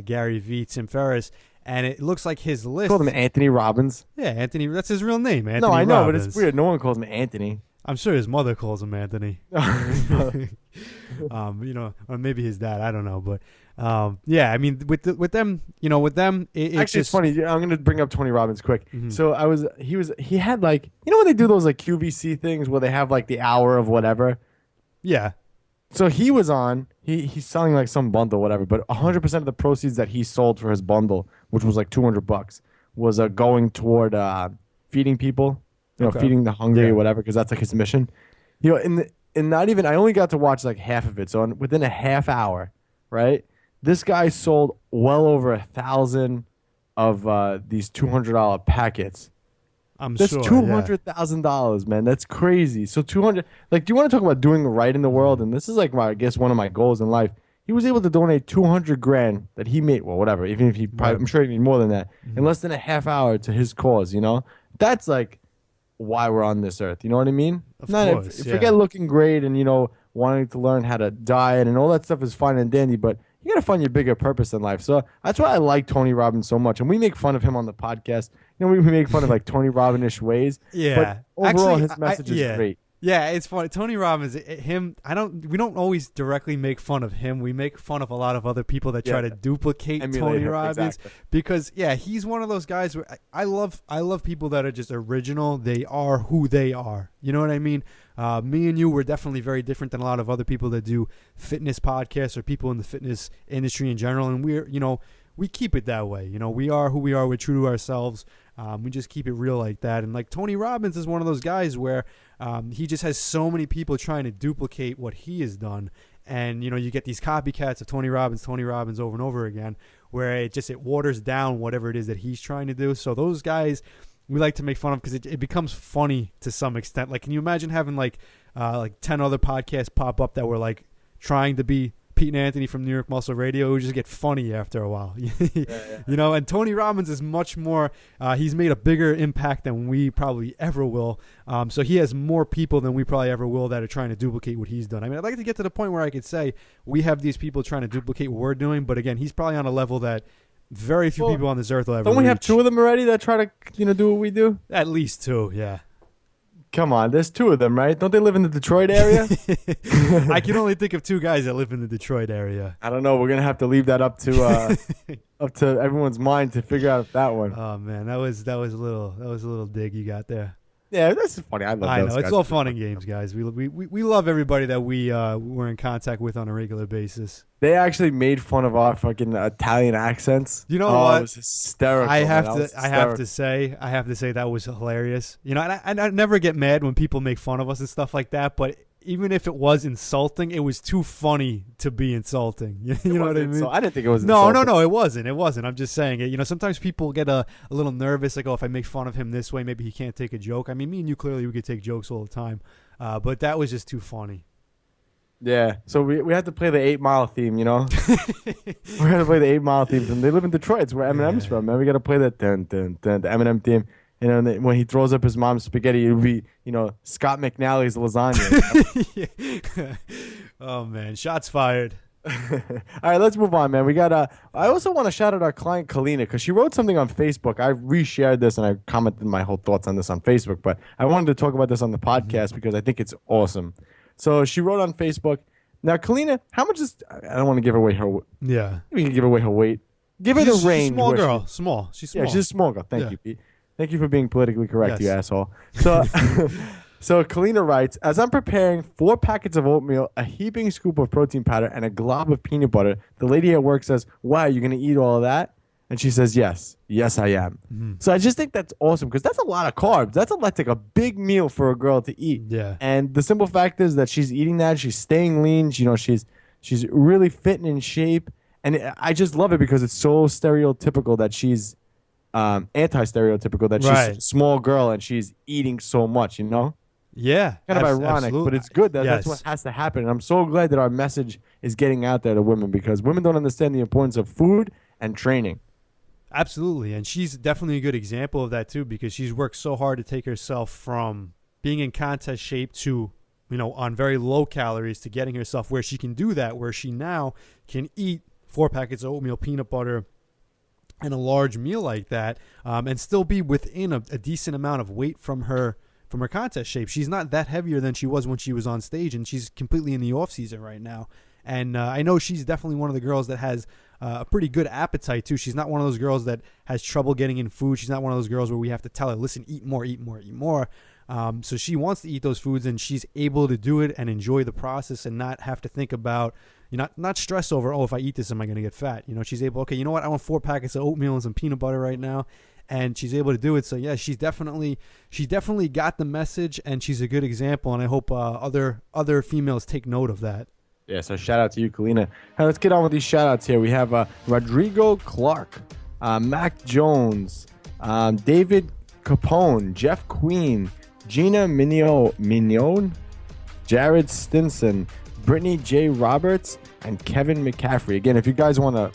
Gary Vee, Tim Ferriss, and it looks like his list. You called him Anthony Robbins? Yeah, Anthony, that's his real name, Anthony No, I know, Robbins. but it's weird. No one calls him Anthony. I'm sure his mother calls him Anthony. Or maybe his dad, I don't know, but yeah, I mean, with them, it's just funny. I'm gonna bring up Tony Robbins quick. Mm-hmm. So he had like, when they do those like QVC things where they have like the hour of whatever. Yeah. So he was on. He's selling like some bundle, whatever. But 100% of the proceeds that he sold for his bundle, which was like $200, was going toward feeding people, feeding the hungry or whatever, because that's like his mission. And not even, I only got to watch like half of it. So within a half hour, right? This guy sold well over 1,000 of these $200 packets. That's $200,000, man. That's crazy. So 200. Like, do you want to talk about doing right in the world? And this is like, I guess, one of my goals in life. He was able to donate $200,000 that he made. Well, whatever. Even if I'm sure he made more than that in less than a half hour to his cause. That's like why we're on this earth. You know what I mean? Of course. Forget looking great and wanting to learn how to diet and all that stuff is fine and dandy, but you got to find your bigger purpose in life. So that's why I like Tony Robbins so much. And we make fun of him on the podcast. We make fun of like Tony Robbins-ish ways. Yeah. But overall, his message is great. Yeah, it's funny. Tony Robbins, we don't always directly make fun of him. We make fun of a lot of other people that try to duplicate Tony Robbins. Exactly. Because he's one of those guys where I love people that are just original. They are who they are. You know what I mean? Me and you were definitely very different than a lot of other people that do fitness podcasts or people in the fitness industry in general. And we keep it that way. We are who we are. We're true to ourselves. We just keep it real like that. And like Tony Robbins is one of those guys where he just has so many people trying to duplicate what he has done. And, you get these copycats of Tony Robbins over and over again, where it waters down whatever it is that he's trying to do. So those guys we like to make fun of because it becomes funny to some extent. Like, can you imagine having like 10 other podcasts pop up that were like trying to be Pete and Anthony from New York Muscle Radio? It would just get funny after a while. And Tony Robbins is much more, he's made a bigger impact than we probably ever will. So he has more people than we probably ever will that are trying to duplicate what he's done. I mean, I'd like to get to the point where I could say we have these people trying to duplicate what we're doing, but again, he's probably on a level that very few people on this earth will ever Don't we have 2 of them already that try to, do what we do? At least 2, yeah. Come on, there's 2 of them, right? Don't they live in the Detroit area? I can only think of 2 guys that live in the Detroit area. I don't know. We're gonna have to leave that up to everyone's mind to figure out that one. Oh man, that was a little dig you got there. Yeah, that's funny. I know it's all fun and games, guys. We love everybody that we're in contact with on a regular basis. They actually made fun of our fucking Italian accents. You know what? It was hysterical. I have to say that was hilarious. And I never get mad when people make fun of us and stuff like that, but even if it was insulting, it was too funny to be insulting. You know what I mean? So I didn't think it was No, insulting. it wasn't. I'm just saying it. You know, sometimes people get a little nervous, like, oh, if I make fun of him this way, maybe he can't take a joke. I mean, me and you clearly we could take jokes all the time, but that was just too funny. Yeah, so we had to play the 8 Mile theme, you know? We're going to play the 8 Mile theme. And they live in Detroit. It's where Eminem's from, man. We got to play that dun, dun, dun, the Eminem theme. You know, and then when he throws up his mom's spaghetti, it'll be, you know, Scott McNally's lasagna. Yeah. Oh, man. Shots fired. All right, let's move on, man. We got I also want to shout out our client, Kaleena, because she wrote something on Facebook. I reshared this and I commented my whole thoughts on this on Facebook, but I wanted to talk about this on the podcast because I think it's awesome. So she wrote on Facebook. Now, Kaleena, how much is... I don't want to give away her... Yeah. We can give away her weight. Give her the range. She's a small girl. Small. She's small. Yeah, she's a small girl. Thank you, Pete. Thank you for being politically correct, Yes. you asshole. So, so Kaleena writes, as I'm preparing 4 packets of oatmeal, a heaping scoop of protein powder, and a glob of peanut butter, the lady at work says, wow, you're going to eat all of that? And she says, yes. Yes, I am. Mm-hmm. So I just think that's awesome because that's a lot of carbs. That's like a big meal for a girl to eat. Yeah. And the simple fact is that she's eating that. She's staying lean. You know, she's really fit and in shape. And I just love it because it's so stereotypical that she's anti-stereotypical that she's a small girl and she's eating so much, you know? Yeah. Kind of ironic, absolutely. but it's good. That's what has to happen. And I'm so glad that our message is getting out there to women because women don't understand the importance of food and training. Absolutely. And she's definitely a good example of that, too, because she's worked so hard to take herself from being in contest shape to, you know, on very low calories to getting herself where she can do that, where she now can eat 4 packets of oatmeal, peanut butter, and a large meal like that, and still be within a decent amount of weight from her contest shape. She's not that heavier than she was when she was on stage, and she's completely in the off season right now. And I know she's definitely one of the girls that has a pretty good appetite too. She's not one of those girls that has trouble getting in food. She's not one of those girls where we have to tell her, listen, eat more, eat more, eat more. So she wants to eat those foods, and she's able to do it and enjoy the process and not have to think about, you know, not stress over, oh, if I eat this, am I going to get fat? You know, she's able, okay, you know what? I want 4 packets of oatmeal and some peanut butter right now. And she's able to do it. So, yeah, she definitely got the message, and she's a good example. And I hope other females take note of that. Yeah, so shout out to you, Kaleena. All right, let's get on with these shout outs here. We have Rodrigo Clark, Mac Jones, David Capone, Jeff Queen, Gina Mignon, Jared Stinson, Brittany J. Roberts, and Kevin McCaffrey. Again, if you guys want to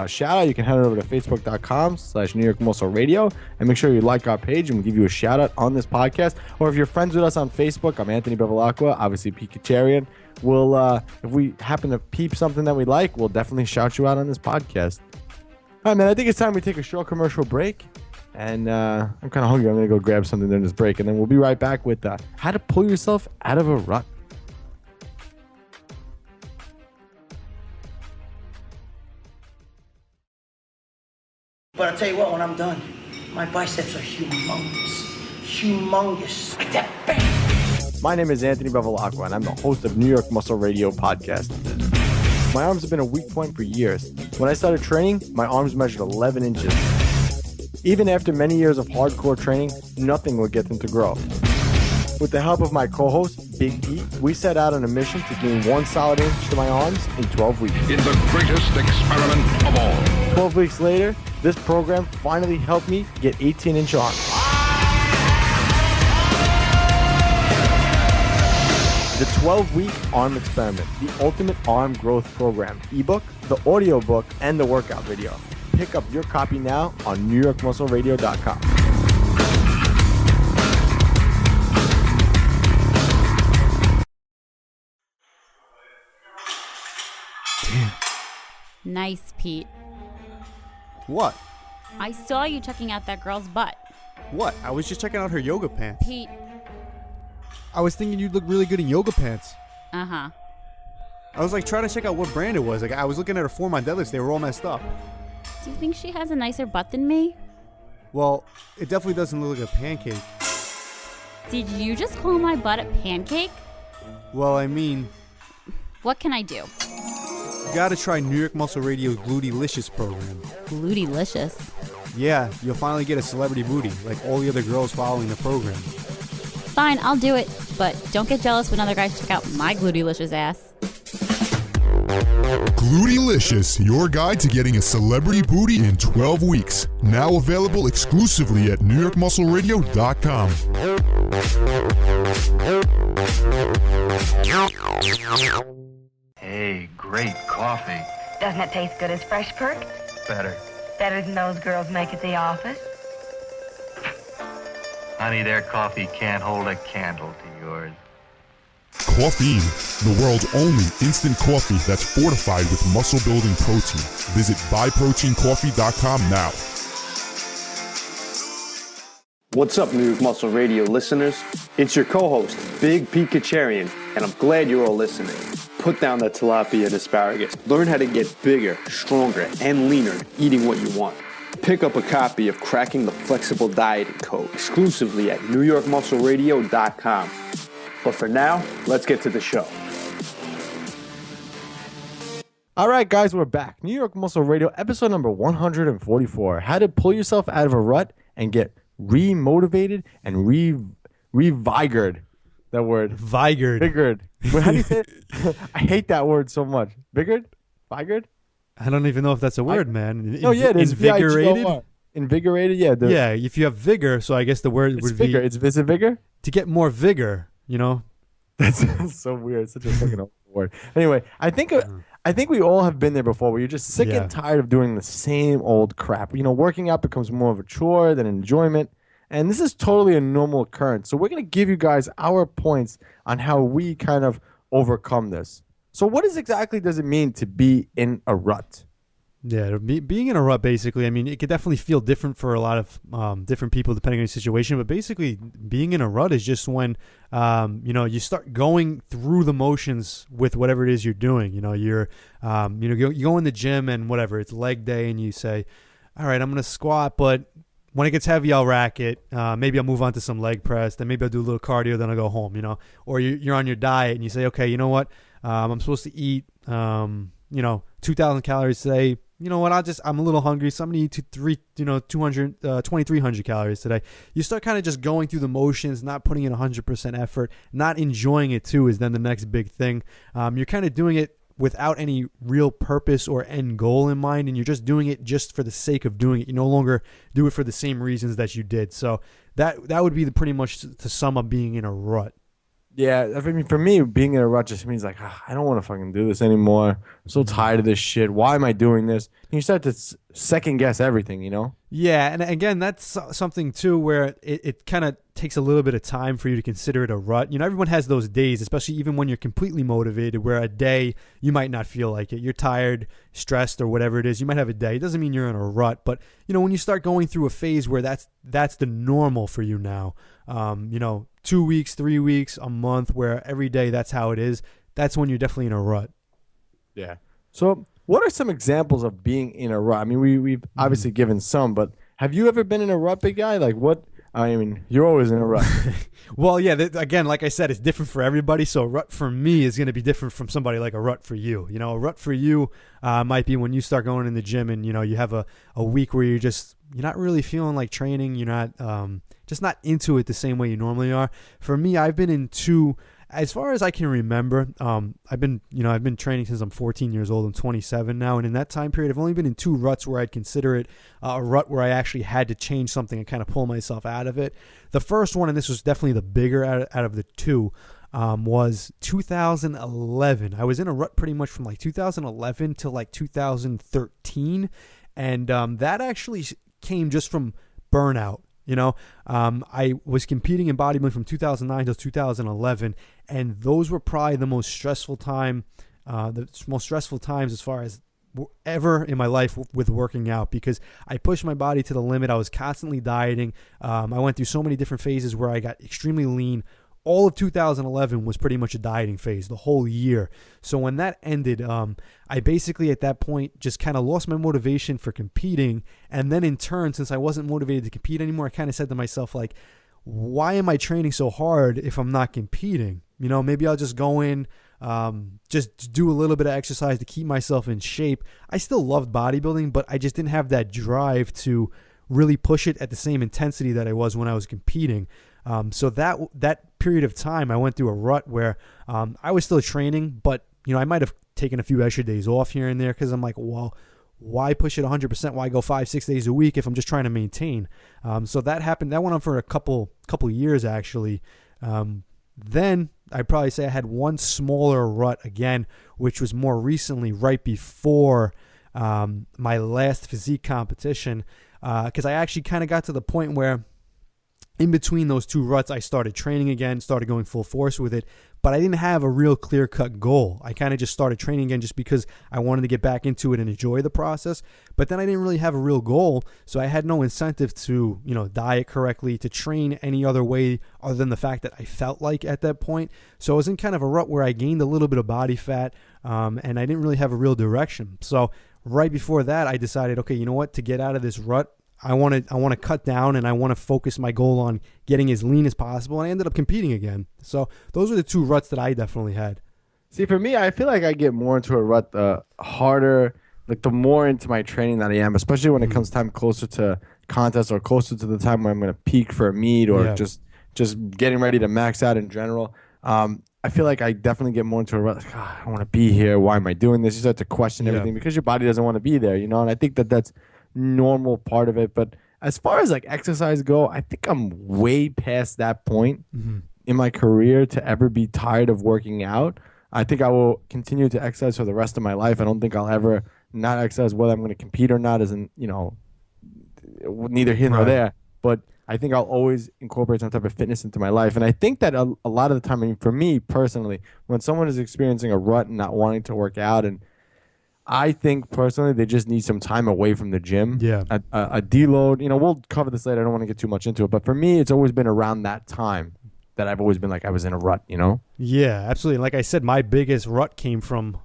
shout out, you can head over to facebook.com/New York Muscle Radio and make sure you like our page and we'll give you a shout out on this podcast. Or if you're friends with us on Facebook, I'm Anthony Bevilacqua, obviously Pete Kacharian. We'll if we happen to peep something that we like, we'll definitely shout you out on this podcast. All right, man, I think it's time we take a short commercial break. And I'm kind of hungry. I'm going to go grab something during this break. And then we'll be right back with how to pull yourself out of a rut. But I'll tell you what, when I'm done, my biceps are humongous. Humongous. Like that, bang! My name is Anthony Bevilacqua, and I'm the host of New York Muscle Radio podcast. My arms have been a weak point for years. When I started training, my arms measured 11 inches. Even after many years of hardcore training, nothing would get them to grow. With the help of my co-host, Big Pete, we set out on a mission to gain 1 solid inch to my arms in 12 weeks. In the greatest experiment of all. 12 weeks later, this program finally helped me get 18-inch arms. The 12-week arm experiment, the ultimate arm growth program, ebook, the audio book, and the workout video. Pick up your copy now on NewYorkMuscleRadio.com. Nice, Pete. What? I saw you checking out that girl's butt. What? I was just checking out her yoga pants. Pete. I was thinking you'd look really good in yoga pants. Uh-huh. I was like trying to check out what brand it was. Like I was looking at her form on deadlifts. They were all messed up. Do you think she has a nicer butt than me? Well, it definitely doesn't look like a pancake. Did you just call my butt a pancake? Well, I mean, What can I do? you gotta try New York Muscle Radio's Glutealicious program. Glutealicious. Yeah, you'll finally get a celebrity booty, like all the other girls following the program. Fine, I'll do it. but don't get jealous when other guys check out my glutealicious ass. Glutealicious, your guide to getting a celebrity booty in 12 weeks. Now available exclusively at newyorkmuscleradio.com. Hey, great coffee. Doesn't it taste good as fresh perk? Better. Better than those girls make at the office? Honey, their coffee can't hold a candle to yours. Caffeine, the world's only instant coffee that's fortified with muscle-building protein. Visit buyproteincoffee.com now. What's up, New York Muscle Radio listeners? It's your co-host, Big Pete Kacharian, and I'm glad you're all listening. Put down that tilapia and asparagus. Learn how to get bigger, stronger, and leaner eating what you want. Pick up a copy of Cracking the Flexible Dieting Code exclusively at newyorkmuscleradio.com. But for now, let's get to the show. All right, guys, we're back. New York Muscle Radio, episode number 144. How to pull yourself out of a rut and get re-motivated and revigored. That word. Vigored. Vigored. How do you say it? I hate that word so much. Vigored? Vigored? I don't even know if that's a word, man. No, yeah, it is. Invigorated? V-I-G-O-R. Invigorated, yeah. Yeah, if you have vigor, so I guess the word would vigor. be... Is it vigor? To get more vigor, you know? That's so weird. Such a fucking old word. Anyway, I think we all have been there before where you're just sick and tired of doing the same old crap. You know, working out becomes more of a chore than enjoyment. And this is totally a normal occurrence. So we're going to give you guys our points on how we kind of overcome this. So what exactly does it mean to be in a rut? Yeah, being in a rut, basically, I mean, it could definitely feel different for a lot of different people depending on the situation. But basically, being in a rut is just when, you start going through the motions with whatever it is you're doing. You know, you go in the gym and whatever, it's leg day and you say, all right, I'm going to squat, but when it gets heavy, I'll rack it. Maybe I'll move on to some leg press. Then maybe I'll do a little cardio. Then I'll go home, you know. Or you're on your diet and you say, okay, you know what? I'm supposed to eat, 2,000 calories today. You know what? I'm a little hungry, so I'm going to eat 2,300 calories today. You start kind of just going through the motions, not putting in 100% effort, not enjoying it too is then the next big thing. You're kind of doing it without any real purpose or end goal in mind, and you're just doing it just for the sake of doing it. You no longer do it for the same reasons that you did. So that would be pretty much to sum up being in a rut. Yeah, I mean, for me, being in a rut just means like, I don't want to fucking do this anymore. I'm so tired of this shit. Why am I doing this? And you start to second guess everything, you know? Yeah, and again, that's something too where it kind of takes a little bit of time for you to consider it a rut. You know, everyone has those days, especially even when you're completely motivated, where a day you might not feel like it. You're tired, stressed, or whatever it is. You might have a day. It doesn't mean you're in a rut, but you know, when you start going through a phase where that's the normal for you now, 2 weeks, 3 weeks, a month, where every day that's how it is, that's when you're definitely in a rut. Yeah. So what are some examples of being in a rut? I mean, we've obviously given some, but have you ever been in a rut, big guy? Like what? I mean, you're always in a rut. Well, yeah, again, like I said, it's different for everybody. So a rut for me is going to be different from somebody like a rut for you. You know, a rut for you might be when you start going in the gym and, you know, you have a week where you're not really feeling like training. You're not just not into it the same way you normally are. For me, I've been in two. As far as I can remember, I've been training since I'm 14 years old. I'm 27 now, and in that time period, I've only been in two ruts where I'd consider it a rut where I actually had to change something and kind of pull myself out of it. The first one, and this was definitely the bigger out of the two, was 2011. I was in a rut pretty much from like 2011 to like 2013, and that actually came just from burnout. You know, I was competing in bodybuilding from 2009 to 2011, and those were probably the most stressful times as far as ever in my life with working out, because I pushed my body to the limit. I was constantly dieting. I went through so many different phases where I got extremely lean. All of 2011 was pretty much a dieting phase, the whole year. So when that ended, I basically at that point just kind of lost my motivation for competing. And then in turn, since I wasn't motivated to compete anymore, I kind of said to myself, like, why am I training so hard if I'm not competing? You know, maybe I'll just go in, just do a little bit of exercise to keep myself in shape. I still loved bodybuilding, but I just didn't have that drive to really push it at the same intensity that I was when I was competing. So that period of time, I went through a rut where I was still training, but I might have taken a few extra days off here and there because I'm like, well, why push it 100%? Why go 5-6 days a week if I'm just trying to maintain? So that happened. That went on for a couple years actually. Then I'd probably say I had one smaller rut again, which was more recently, right before my last physique competition, because I actually kind of got to the point where in between those two ruts, I started training again, started going full force with it, but I didn't have a real clear-cut goal. I kind of just started training again just because I wanted to get back into it and enjoy the process, but then I didn't really have a real goal, so I had no incentive to, diet correctly, to train any other way other than the fact that I felt like at that point. So I was in kind of a rut where I gained a little bit of body fat, and I didn't really have a real direction. So right before that, I decided, okay, you know what, to get out of this rut, I want to cut down and I want to focus my goal on getting as lean as possible. And I ended up competing again. So those were the two ruts that I definitely had. See, for me, I feel like I get more into a rut the harder, like the more into my training that I am, especially when it comes time closer to contests or closer to the time when I'm going to peak for a meet or just getting ready to max out in general. I feel like I definitely get more into a rut. Like, I don't want to be here. Why am I doing this? You start to question everything because your body doesn't want to be there, And I think that that's normal part of it. But as far as like exercise go, I think I'm way past that point in my career to ever be tired of working out. I think I will continue to exercise for the rest of my life. I don't think I'll ever not exercise, whether I'm going to compete or not isn't, neither here nor there. But I think I'll always incorporate some type of fitness into my life. And I think that a lot of the time, for me personally, when someone is experiencing a rut and not wanting to work out, and I think personally they just need some time away from the gym. Yeah. A deload, we'll cover this later. I don't want to get too much into it. But for me, it's always been around that time that I've always been like I was in a rut, Yeah, absolutely. Like I said, my biggest rut came from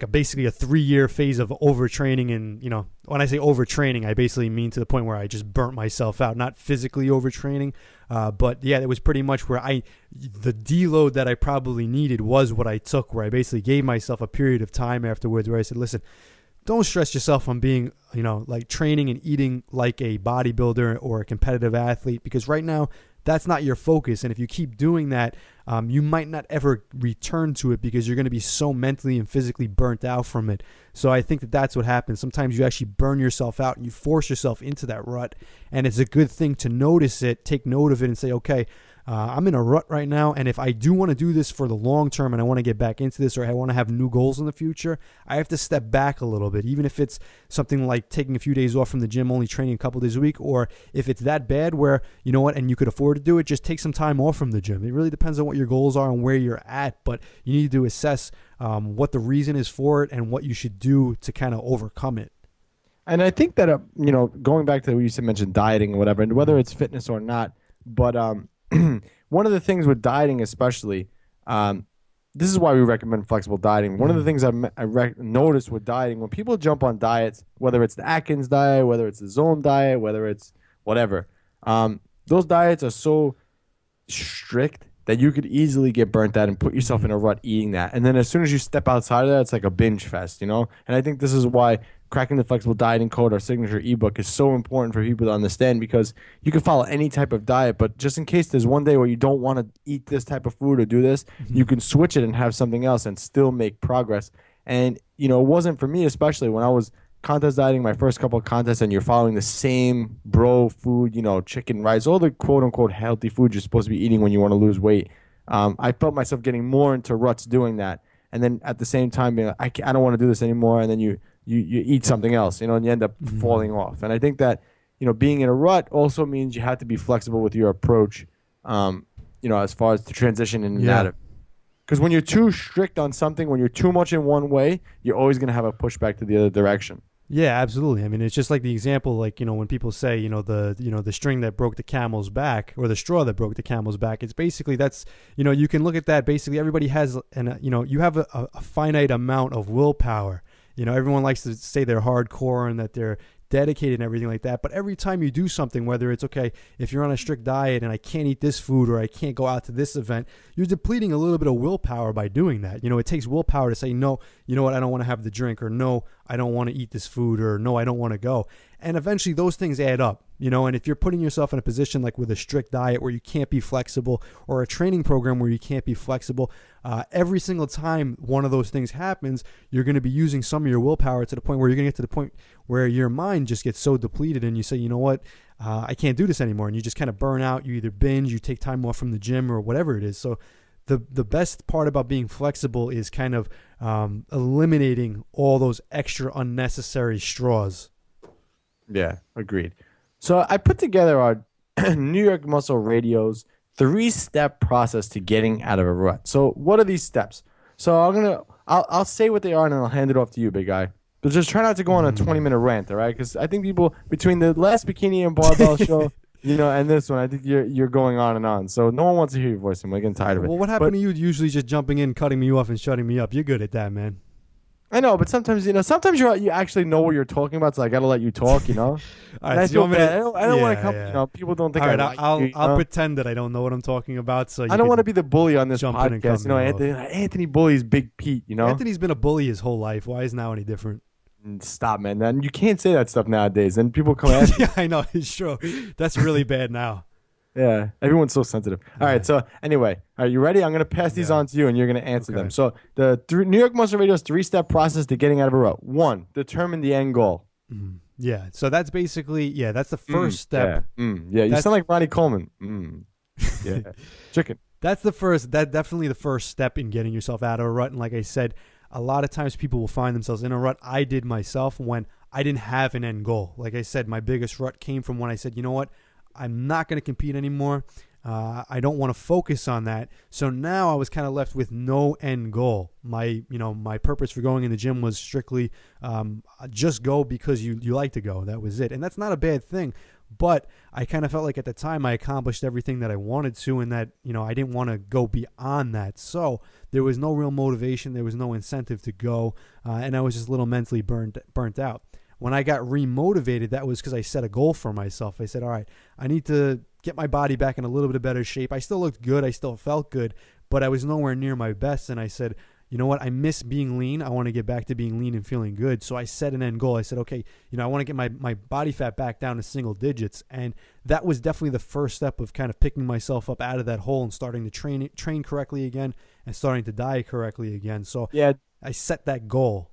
basically a 3-year phase of overtraining. And, when I say overtraining, I basically mean to the point where I just burnt myself out, not physically overtraining. But yeah, it was pretty much where the deload that I probably needed was what I took, where I basically gave myself a period of time afterwards where I said, listen, don't stress yourself on being, like training and eating like a bodybuilder or a competitive athlete, because right now, that's not your focus. And if you keep doing that, you might not ever return to it because you're going to be so mentally and physically burnt out from it. So I think that that's what happens. Sometimes you actually burn yourself out and you force yourself into that rut. And it's a good thing to notice it, take note of it and say, okay, I'm in a rut right now, and if I do want to do this for the long term and I want to get back into this, or I want to have new goals in the future, I have to step back a little bit, even if it's something like taking a few days off from the gym, only training a couple days a week, or if it's that bad where, you know what, and you could afford to do it, just take some time off from the gym. It really depends on what your goals are and where you're at, but you need to assess what the reason is for it and what you should do to kind of overcome it. And I think that, going back to what you mentioned, dieting or whatever, and whether it's fitness or not, but one of the things with dieting especially, this is why we recommend flexible dieting. One of the things I noticed with dieting, when people jump on diets, whether it's the Atkins diet, whether it's the Zone diet, whether it's whatever, those diets are so strict that you could easily get burnt out and put yourself in a rut eating that. And then as soon as you step outside of that, it's like a binge fest, And I think this is why Cracking the Flexible Dieting Code, our signature ebook, is so important for people to understand, because you can follow any type of diet, but just in case there's one day where you don't want to eat this type of food or do this, you can switch it and have something else and still make progress. And, it wasn't for me, especially when I was contest dieting, my first couple of contests, and you're following the same bro food, chicken, rice, all the quote unquote healthy food you're supposed to be eating when you want to lose weight. I felt myself getting more into ruts doing that. And then at the same time being like, I don't want to do this anymore. And then you eat something else, and you end up falling off. And I think that, being in a rut also means you have to be flexible with your approach, as far as the transition in and out of. Because when you're too strict on something, when you're too much in one way, you're always going to have a pushback to the other direction. Yeah, absolutely. I mean, it's just like the example, like, when people say, the string that broke the camel's back, or the straw that broke the camel's back, it's basically, that's, you can look at that. Basically, everybody has, you have a finite amount of willpower. Everyone likes to say they're hardcore and that they're dedicated and everything like that. But every time you do something, whether it's, okay, if you're on a strict diet and I can't eat this food, or I can't go out to this event, you're depleting a little bit of willpower by doing that. It takes willpower to say, no, you know what, I don't want to have the drink, or no, I don't want to eat this food, or no, I don't want to go. And eventually those things add up. And if you're putting yourself in a position like with a strict diet where you can't be flexible, or a training program where you can't be flexible, every single time one of those things happens, you're going to be using some of your willpower to the point where you're going to get to the point where your mind just gets so depleted and you say, you know what, I can't do this anymore. And you just kind of burn out. You either binge, you take time off from the gym, or whatever it is. So the best part about being flexible is kind of eliminating all those extra unnecessary straws. Yeah, agreed. So I put together our New York Muscle Radio's 3-step process to getting out of a rut. So what are these steps? So I'll say what they are and then I'll hand it off to you, big guy. But just try not to go on a 20-minute rant, all right? Because I think people, between the last Bikini and Barbell show, and this one, I think you're going on and on. So no one wants to hear your voice anymore. I'm getting tired of it. Well, what happened to you usually just jumping in, cutting me off, and shutting me up? You're good at that, man. I know, but sometimes, you actually know what you're talking about, so I got to let you talk, All right, I feel bad. I don't want to come, people don't think I'll pretend that I don't know what I'm talking about. So I don't want to be the bully on this podcast. Anthony bullies Big Pete, Anthony's been a bully his whole life. Why is now any different? Stop, man. Then you can't say that stuff nowadays. Then people come at you. Yeah, I know. It's true. That's really bad now. Yeah, everyone's so sensitive. All right, so anyway, are you ready? I'm going to pass these on to you, and you're going to answer them. So the New York Muscle Radio's 3-step process to getting out of a rut. 1, determine the end goal. Yeah, so that's basically, that's the first step. Yeah, you sound like Ronnie Coleman. Yeah, chicken. That's definitely the first step in getting yourself out of a rut. And like I said, a lot of times people will find themselves in a rut. I did myself when I didn't have an end goal. Like I said, my biggest rut came from when I said, you know what? I'm not going to compete anymore. I don't want to focus on that. So now I was kind of left with no end goal. My purpose for going in the gym was strictly just go because you like to go. That was it. And that's not a bad thing. But I kind of felt like at the time I accomplished everything that I wanted to, and that, I didn't want to go beyond that. So there was no real motivation. There was no incentive to go. And I was just a little mentally burnt out. When I got remotivated, that was because I set a goal for myself. I said, all right, I need to get my body back in a little bit of better shape. I still looked good. I still felt good, but I was nowhere near my best. And I said, you know what? I miss being lean. I want to get back to being lean and feeling good. So I set an end goal. I said, okay, I want to get my body fat back down to single digits. And that was definitely the first step of kind of picking myself up out of that hole and starting to train correctly again and starting to diet correctly again. So yeah, I set that goal.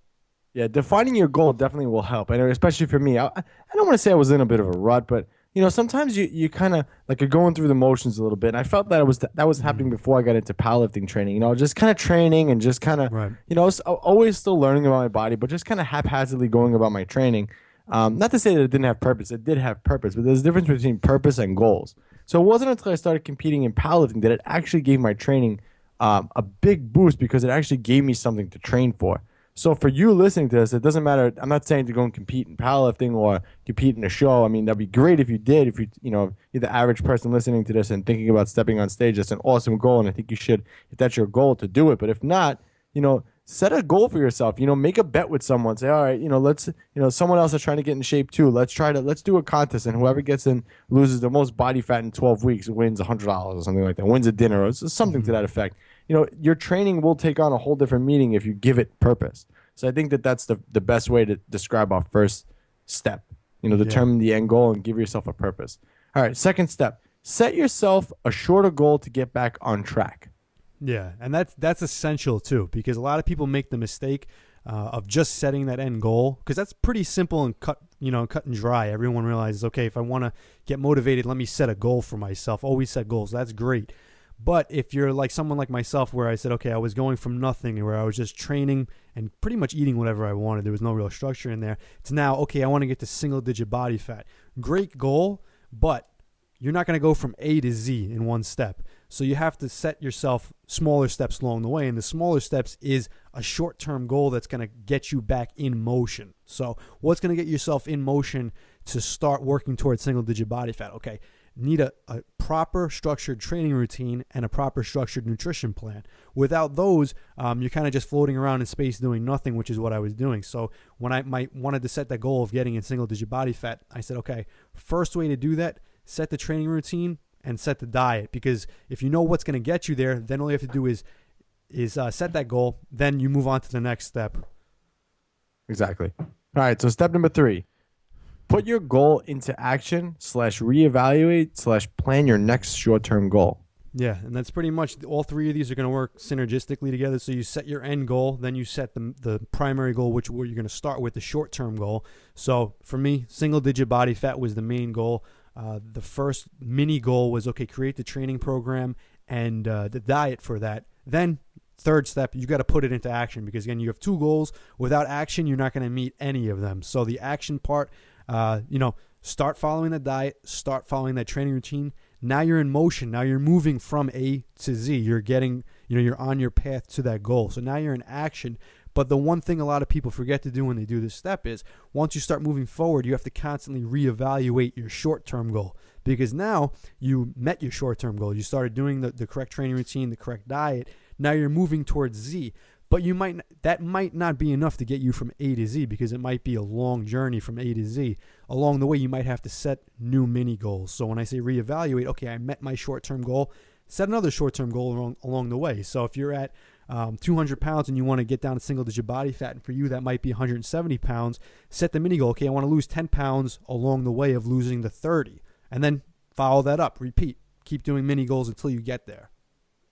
Yeah, defining your goal definitely will help. And especially for me, I don't want to say I was in a bit of a rut, but sometimes you kind of like you're going through the motions a little bit. And I felt that that was happening before I got into powerlifting training. Just kind of training and just kind of, always still learning about my body, but just kind of haphazardly going about my training. Not to say that it didn't have purpose. It did have purpose, but there's a difference between purpose and goals. So it wasn't until I started competing in powerlifting that it actually gave my training a big boost, because it actually gave me something to train for. So for you listening to this, it doesn't matter. I'm not saying to go and compete in powerlifting or compete in a show. I mean, that'd be great if you did. If you're the average person listening to this and thinking about stepping on stage, that's an awesome goal, and I think you should, if that's your goal, to do it. But if not, set a goal for yourself. Make a bet with someone. Say, all right, let's, someone else is trying to get in shape too. Let's do a contest, and whoever gets in loses the most body fat in 12 weeks wins $100 or something like that. Wins a dinner or something to that effect. Your training will take on a whole different meaning if you give it purpose. So I think that's the best way to describe our first step. Determine the end goal and give yourself a purpose. All right, second step. Set yourself a shorter goal to get back on track. Yeah, and that's essential too, because a lot of people make the mistake of just setting that end goal, because that's pretty simple and cut and dry. Everyone realizes, okay, if I want to get motivated, let me set a goal for myself. Always set goals. That's great. But if you're like someone like myself, where I said, okay, I was going from nothing, where I was just training and pretty much eating whatever I wanted, there was no real structure in there, it's now, okay, I want to get to single-digit body fat. Great goal, but you're not going to go from A to Z in one step. So you have to set yourself smaller steps along the way, and the smaller steps is a short-term goal that's going to get you back in motion. So what's going to get yourself in motion to start working towards single-digit body fat? Okay, need a proper structured training routine and a proper structured nutrition plan. Without those, you're kind of just floating around in space doing nothing, which is what I was doing. So when I wanted to set that goal of getting in single-digit body fat, I said, okay, first way to do that, set the training routine and set the diet. Because if you know what's going to get you there, then all you have to do is set that goal. Then you move on to the next step. Exactly. All right, so step number 3. put your goal into action / reevaluate / plan your next short-term goal. Yeah, and that's pretty much all three of these are going to work synergistically together. So you set your end goal, then you set the primary goal, which where you're going to start with the short-term goal. So for me, single-digit body fat was the main goal. The first mini goal was, okay, create the training program and the diet for that. Then third step, you got to put it into action because, again, you have two goals. Without action, you're not going to meet any of them. So the action part, start following the diet, start following that training routine. Now you're in motion. Now you're moving from A to Z. You're getting, you're on your path to that goal. So now you're in action. But the one thing a lot of people forget to do when they do this step is once you start moving forward, you have to constantly reevaluate your short-term goal because now you met your short-term goal. You started doing the correct training routine, the correct diet. Now you're moving towards Z. But that might not be enough to get you from A to Z because it might be a long journey from A to Z. Along the way, you might have to set new mini goals. So when I say reevaluate, okay, I met my short-term goal, set another short-term goal along the way. So if you're at 200 pounds and you want to get down to single-digit body fat, and for you that might be 170 pounds, set the mini goal. Okay, I want to lose 10 pounds along the way of losing the 30. And then follow that up, repeat. Keep doing mini goals until you get there.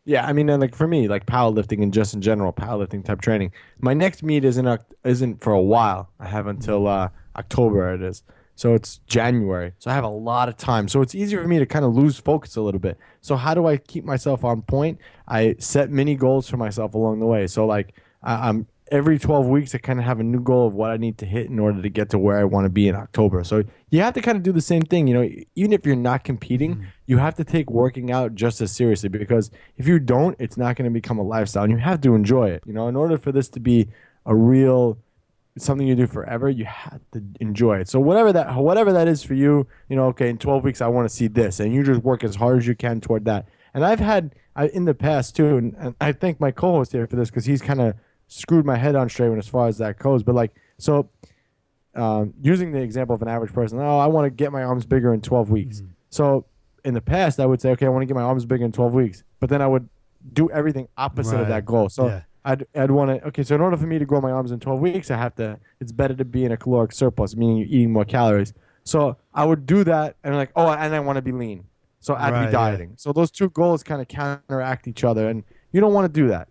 Yeah, I mean, like for me, like powerlifting and just in general, powerlifting type training. My next meet isn't for a while. I have until October it is. So it's January. So I have a lot of time. So it's easier for me to kind of lose focus a little bit. So how do I keep myself on point? I set mini goals for myself along the way. So like I'm every 12 weeks, I kind of have a new goal of what I need to hit in order to get to where I want to be in October. So you have to kind of do the same thing. Even if you're not competing, you have to take working out just as seriously because if you don't, it's not going to become a lifestyle and you have to enjoy it. In order for this to be a real something you do forever, you have to enjoy it. So whatever that is for you, okay, in 12 weeks, I want to see this and you just work as hard as you can toward that. And I've had in the past too, and I thank my co-host here for this because he's kind of screwed my head on straight as far as that goes. But using the example of an average person, I want to get my arms bigger in 12 weeks. So in the past, I would say, okay, I want to get my arms bigger in 12 weeks. But then I would do everything opposite of that goal. So yeah. I'd want to, okay, so in order for me to grow my arms in 12 weeks, it's better to be in a caloric surplus, meaning you're eating more calories. So I would do that and and I want to be lean. So I'd be dieting. Yeah. So those two goals kind of counteract each other and you don't want to do that.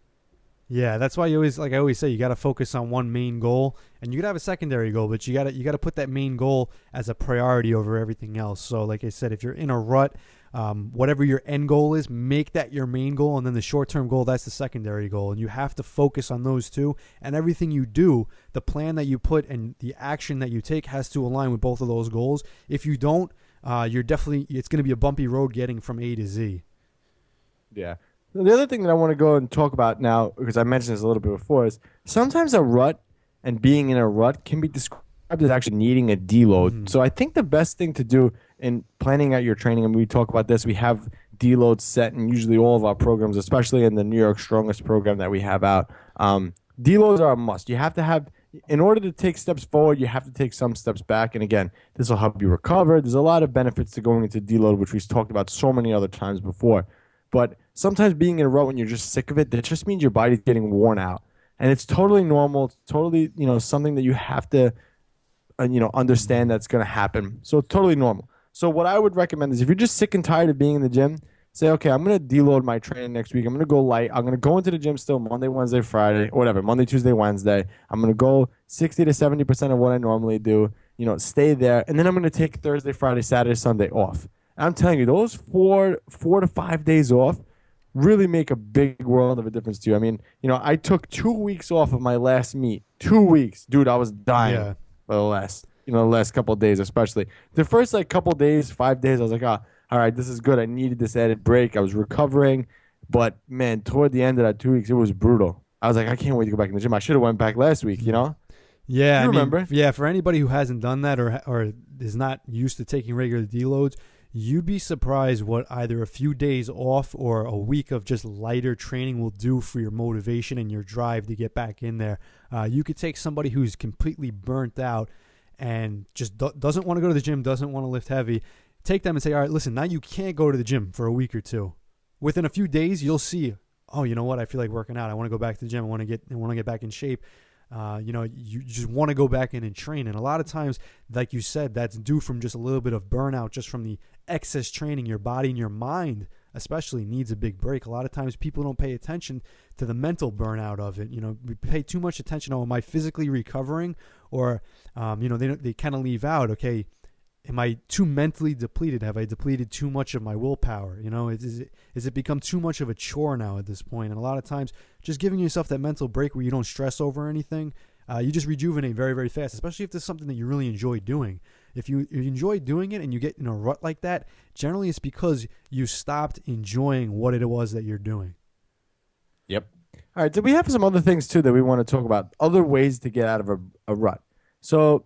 Yeah, that's why I always say, you got to focus on one main goal, and you could have a secondary goal, but you got to put that main goal as a priority over everything else. So, like I said, if you're in a rut, whatever your end goal is, make that your main goal, and then the short-term goal, that's the secondary goal, and you have to focus on those two. And everything you do, the plan that you put and the action that you take has to align with both of those goals. If you don't, it's going to be a bumpy road getting from A to Z. Yeah. The other thing that I want to go and talk about now, because I mentioned this a little bit before, is sometimes a rut and being in a rut can be described as actually needing a deload. So I think the best thing to do in planning out your training, and we talk about this, we have deloads set in usually all of our programs, especially in the New York Strongest program that we have out. Deloads are a must. You have to have, in order to take steps forward, you have to take some steps back. And again, this will help you recover. There's a lot of benefits to going into deload, which we've talked about so many other times before. But sometimes being in a rut when you're just sick of it, that just means your body's getting worn out. And it's totally normal. It's totally, something that you have to, understand that's going to happen. So it's totally normal. So what I would recommend is if you're just sick and tired of being in the gym, say, okay, I'm going to deload my training next week. I'm going to go light. I'm going to go into the gym still Monday, Wednesday, Friday, or whatever, Monday, Tuesday, Wednesday. I'm going to go 60 to 70% of what I normally do, stay there. And then I'm going to take Thursday, Friday, Saturday, Sunday off. I'm telling you, those 4 to 5 days off really make a big world of a difference to you. I mean, I took 2 weeks off of my last meet. 2 weeks. Dude, I was dying for the last couple of days, especially. The first couple of days, 5 days, I was like, all right, this is good. I needed this added break. I was recovering. But, man, toward the end of that 2 weeks, it was brutal. I was like, I can't wait to go back in the gym. I should have went back last week, Yeah, you remember? For anybody who hasn't done that or is not used to taking regular deloads, you'd be surprised what either a few days off or a week of just lighter training will do for your motivation and your drive to get back in there. You could take somebody who's completely burnt out and just doesn't want to go to the gym, doesn't want to lift heavy, take them and say, all right, listen, now you can't go to the gym for a week or two. Within a few days, you'll see, oh, you know what? I feel like working out. I want to go back to the gym. I want to get back in shape. You just want to go back in and train. And a lot of times, like you said, that's due from just a little bit of burnout, just from the excess training. Your body and your mind especially needs a big break. A lot of times people don't pay attention to the mental burnout of it. We pay too much attention. Oh, am I physically recovering? Or, they kind of leave out, okay, am I too mentally depleted? Have I depleted too much of my willpower? Is it become too much of a chore now at this point? And a lot of times, just giving yourself that mental break where you don't stress over anything, you just rejuvenate very, very fast, especially if there's something that you really enjoy doing. If you enjoy doing it and you get in a rut like that, generally it's because you stopped enjoying what it was that you're doing. Yep. All right. So we have some other things, too, that we want to talk about, other ways to get out of a rut. So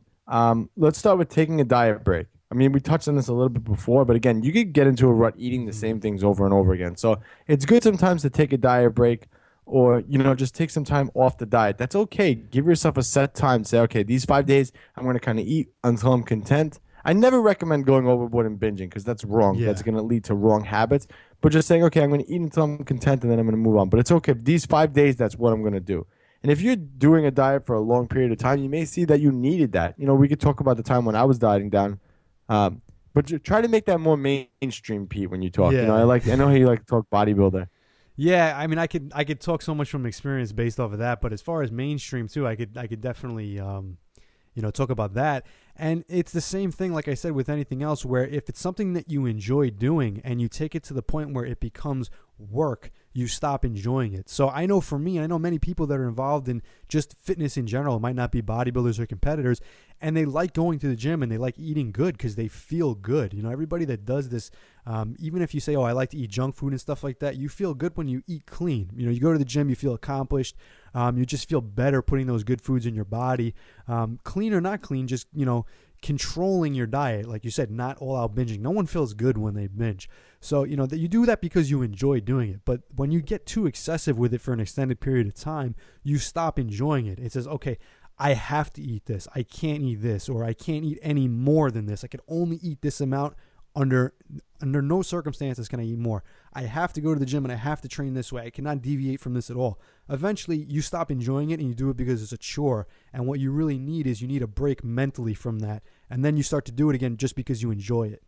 let's start with taking a diet break. I mean, we touched on this a little bit before, but again, you could get into a rut eating the same things over and over again. So it's good sometimes to take a diet break or, just take some time off the diet. That's okay. Give yourself a set time. Say, okay, these 5 days, I'm going to kind of eat until I'm content. I never recommend going overboard and binging because that's wrong. Yeah. That's going to lead to wrong habits. But just saying, okay, I'm going to eat until I'm content and then I'm going to move on. But it's okay. These 5 days, that's what I'm going to do. And if you're doing a diet for a long period of time, you may see that you needed that. We could talk about the time when I was dieting down. But try to make that more mainstream, Pete, when you talk. Yeah. I know how you like to talk bodybuilder. Yeah, I mean, I could talk so much from experience based off of that, but as far as mainstream too, I could definitely talk about that. And it's the same thing, like I said, with anything else, where if it's something that you enjoy doing and you take it to the point where it becomes work, you stop enjoying it. So I know for me, I know many people that are involved in just fitness in general. It might not be bodybuilders or competitors, and they like going to the gym and they like eating good because they feel good. Everybody that does this, even if you say, oh, I like to eat junk food and stuff like that, you feel good when you eat clean. You go to the gym, you feel accomplished. You just feel better putting those good foods in your body. Clean or not clean, just, controlling your diet. Like you said, not all out binging. No one feels good when they binge. So, that you do that because you enjoy doing it. But when you get too excessive with it for an extended period of time, you stop enjoying it. It says, okay, I have to eat this. I can't eat this, or I can't eat any more than this. I can only eat this amount. Under no circumstances can I eat more. I have to go to the gym and I have to train this way. I cannot deviate from this at all. Eventually, you stop enjoying it and you do it because it's a chore. And what you really need is you need a break mentally from that. And then you start to do it again just because you enjoy it.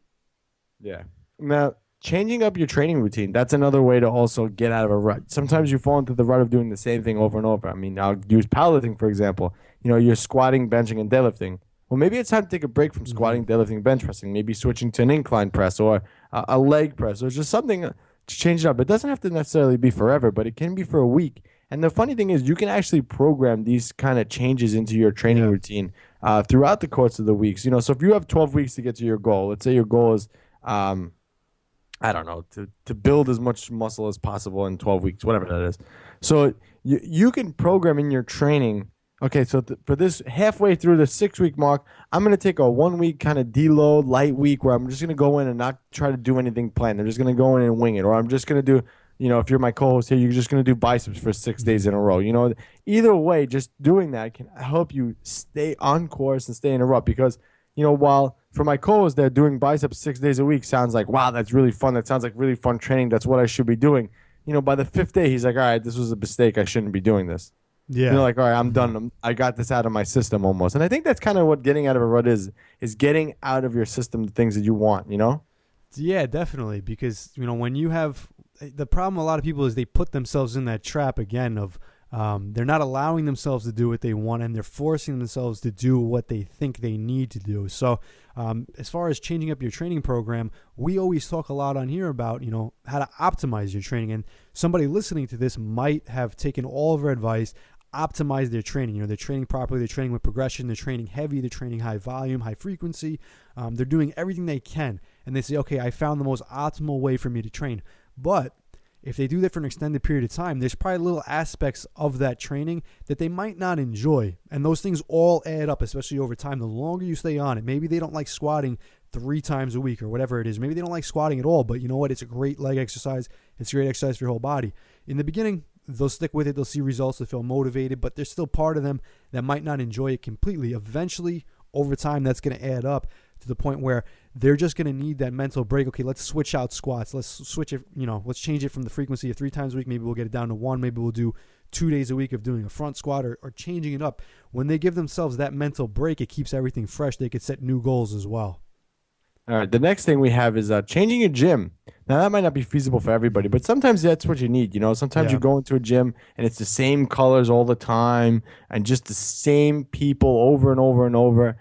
Yeah. Now, changing up your training routine, that's another way to also get out of a rut. Sometimes you fall into the rut of doing the same thing over and over. I mean, I'll use powerlifting, for example. You're squatting, benching, and deadlifting. Well, maybe it's time to take a break from squatting, deadlifting, bench pressing, maybe switching to an incline press or a leg press or just something to change it up. It doesn't have to necessarily be forever, but it can be for a week. And the funny thing is you can actually program these kind of changes into your training routine throughout the course of the weeks. So if you have 12 weeks to get to your goal, let's say your goal is, to build as much muscle as possible in 12 weeks, whatever that is. So you can program in your training. Okay, so for this halfway through the 6-week mark, I'm going to take a 1 week kind of deload, light week where I'm just going to go in and not try to do anything planned. I'm just going to go in and wing it. Or I'm just going to do, if you're my co-host here, you're just going to do biceps for 6 days in a row. Either way, just doing that can help you stay on course and stay in a rut because, while for my co-host, they're doing biceps 6 days a week sounds like, wow, that's really fun. That sounds like really fun training. That's what I should be doing. By the 5th day, he's like, all right, this was a mistake. I shouldn't be doing this. Yeah. Like, all right, I'm done. I got this out of my system almost. And I think that's kind of what getting out of a rut is getting out of your system the things that you want, Yeah, definitely. Because, when you have the problem, a lot of people is they put themselves in that trap again of they're not allowing themselves to do what they want and they're forcing themselves to do what they think they need to do. So as far as changing up your training program, we always talk a lot on here about, how to optimize your training. And somebody listening to this might have taken all of our advice, optimize their training. They're training properly, they're training with progression, they're training heavy, they're training high volume, high frequency. They're doing everything they can. And they say, okay, I found the most optimal way for me to train. But if they do that for an extended period of time, there's probably little aspects of that training that they might not enjoy. And those things all add up, especially over time. The longer you stay on it, maybe they don't like squatting 3 times a week or whatever it is. Maybe they don't like squatting at all, but you know what? It's a great leg exercise. It's a great exercise for your whole body. In the beginning, they'll stick with it. They'll see results. They'll feel motivated, but there's still part of them that might not enjoy it completely. Eventually, over time, that's going to add up to the point where they're just going to need that mental break. Okay, let's switch out squats. Let's switch it, let's change it from the frequency of 3 times a week. Maybe we'll get it down to 1. Maybe we'll do 2 days a week of doing a front squat or changing it up. When they give themselves that mental break, it keeps everything fresh. They could set new goals as well. All right, the next thing we have is changing your gym. Now, that might not be feasible for everybody, but sometimes that's what you need. Sometimes you go into a gym and it's the same colors all the time and just the same people over and over and over.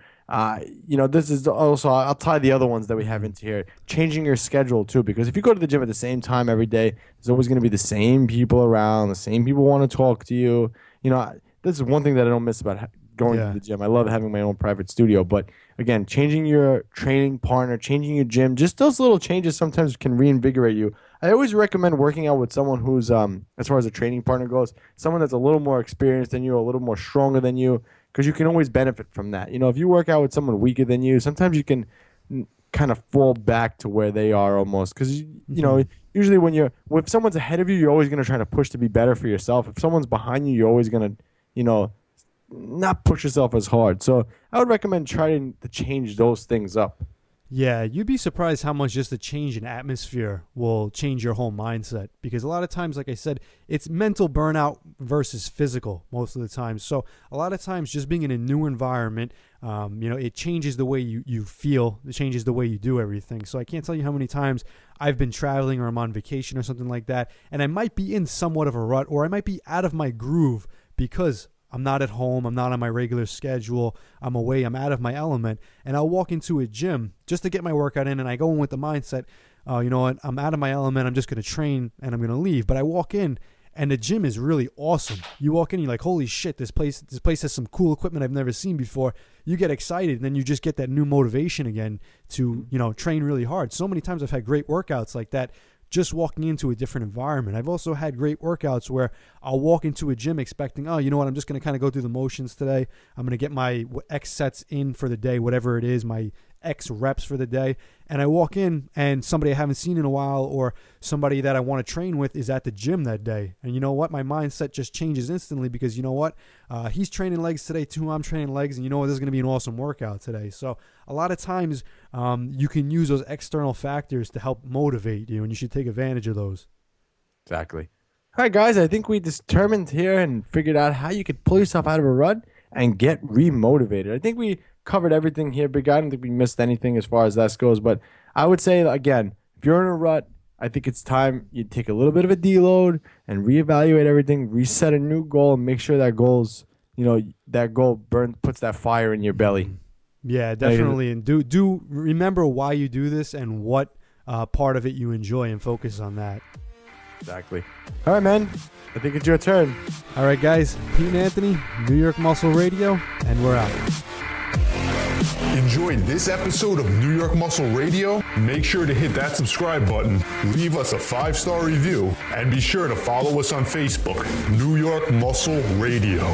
This is also, I'll tie the other ones that we have into here. Changing your schedule, too, because if you go to the gym at the same time every day, there's always going to be the same people around. The same people want to talk to you. This is one thing that I don't miss about going to the gym. I love having my own private studio, but again, changing your training partner, changing your gym, just those little changes sometimes can reinvigorate you. I always recommend working out with someone who's, as far as a training partner goes, someone that's a little more experienced than you, a little more stronger than you, because you can always benefit from that. If you work out with someone weaker than you, sometimes you can kind of fall back to where they are almost, because usually if someone's ahead of you, you're always going to try to push to be better for yourself. If someone's behind you, you're always going to not push yourself as hard. So I would recommend trying to change those things up. Yeah, you'd be surprised how much just a change in atmosphere will change your whole mindset, because a lot of times, like I said, it's mental burnout versus physical most of the time. So a lot of times just being in a new environment, it changes the way you feel. It changes the way you do everything. So I can't tell you how many times I've been traveling or I'm on vacation or something like that, and I might be in somewhat of a rut, or I might be out of my groove because I'm not at home, I'm not on my regular schedule, I'm away, I'm out of my element, and I'll walk into a gym just to get my workout in, and I go in with the mindset, you know what, I'm out of my element, I'm just going to train, and I'm going to leave. But I walk in, and the gym is really awesome. You walk in, you're like, holy shit, this place has some cool equipment I've never seen before. You get excited, and then you just get that new motivation again to, train really hard. So many times I've had great workouts like that, just walking into a different environment. I've also had great workouts where I'll walk into a gym expecting, oh, you know what, I'm just going to kind of go through the motions today. I'm going to get my X sets in for the day, whatever it is, my X reps for the day. And I walk in and somebody I haven't seen in a while or somebody that I want to train with is at the gym that day. And you know what? My mindset just changes instantly because you know what? He's training legs today too. I'm training legs. And you know what? This is going to be an awesome workout today. So a lot of times you can use those external factors to help motivate you, and you should take advantage of those. Exactly. All right, guys, I think we determined here and figured out how you could pull yourself out of a rut and get remotivated. I think we covered everything here, Big Guy. I don't think we missed anything as far as that goes. But I would say, again, if you're in a rut, I think it's time you take a little bit of a deload and reevaluate everything, reset a new goal, and make sure that that goal puts that fire in your belly. Yeah, definitely. And do remember why you do this and what part of it you enjoy, and focus on that. Exactly. All right, man. I think it's your turn. All right, guys. Pete and Anthony, New York Muscle Radio, and we're out. Enjoyed this episode of New York Muscle Radio? Make sure to hit that subscribe button, leave us a 5-star review, and be sure to follow us on Facebook, New York Muscle Radio.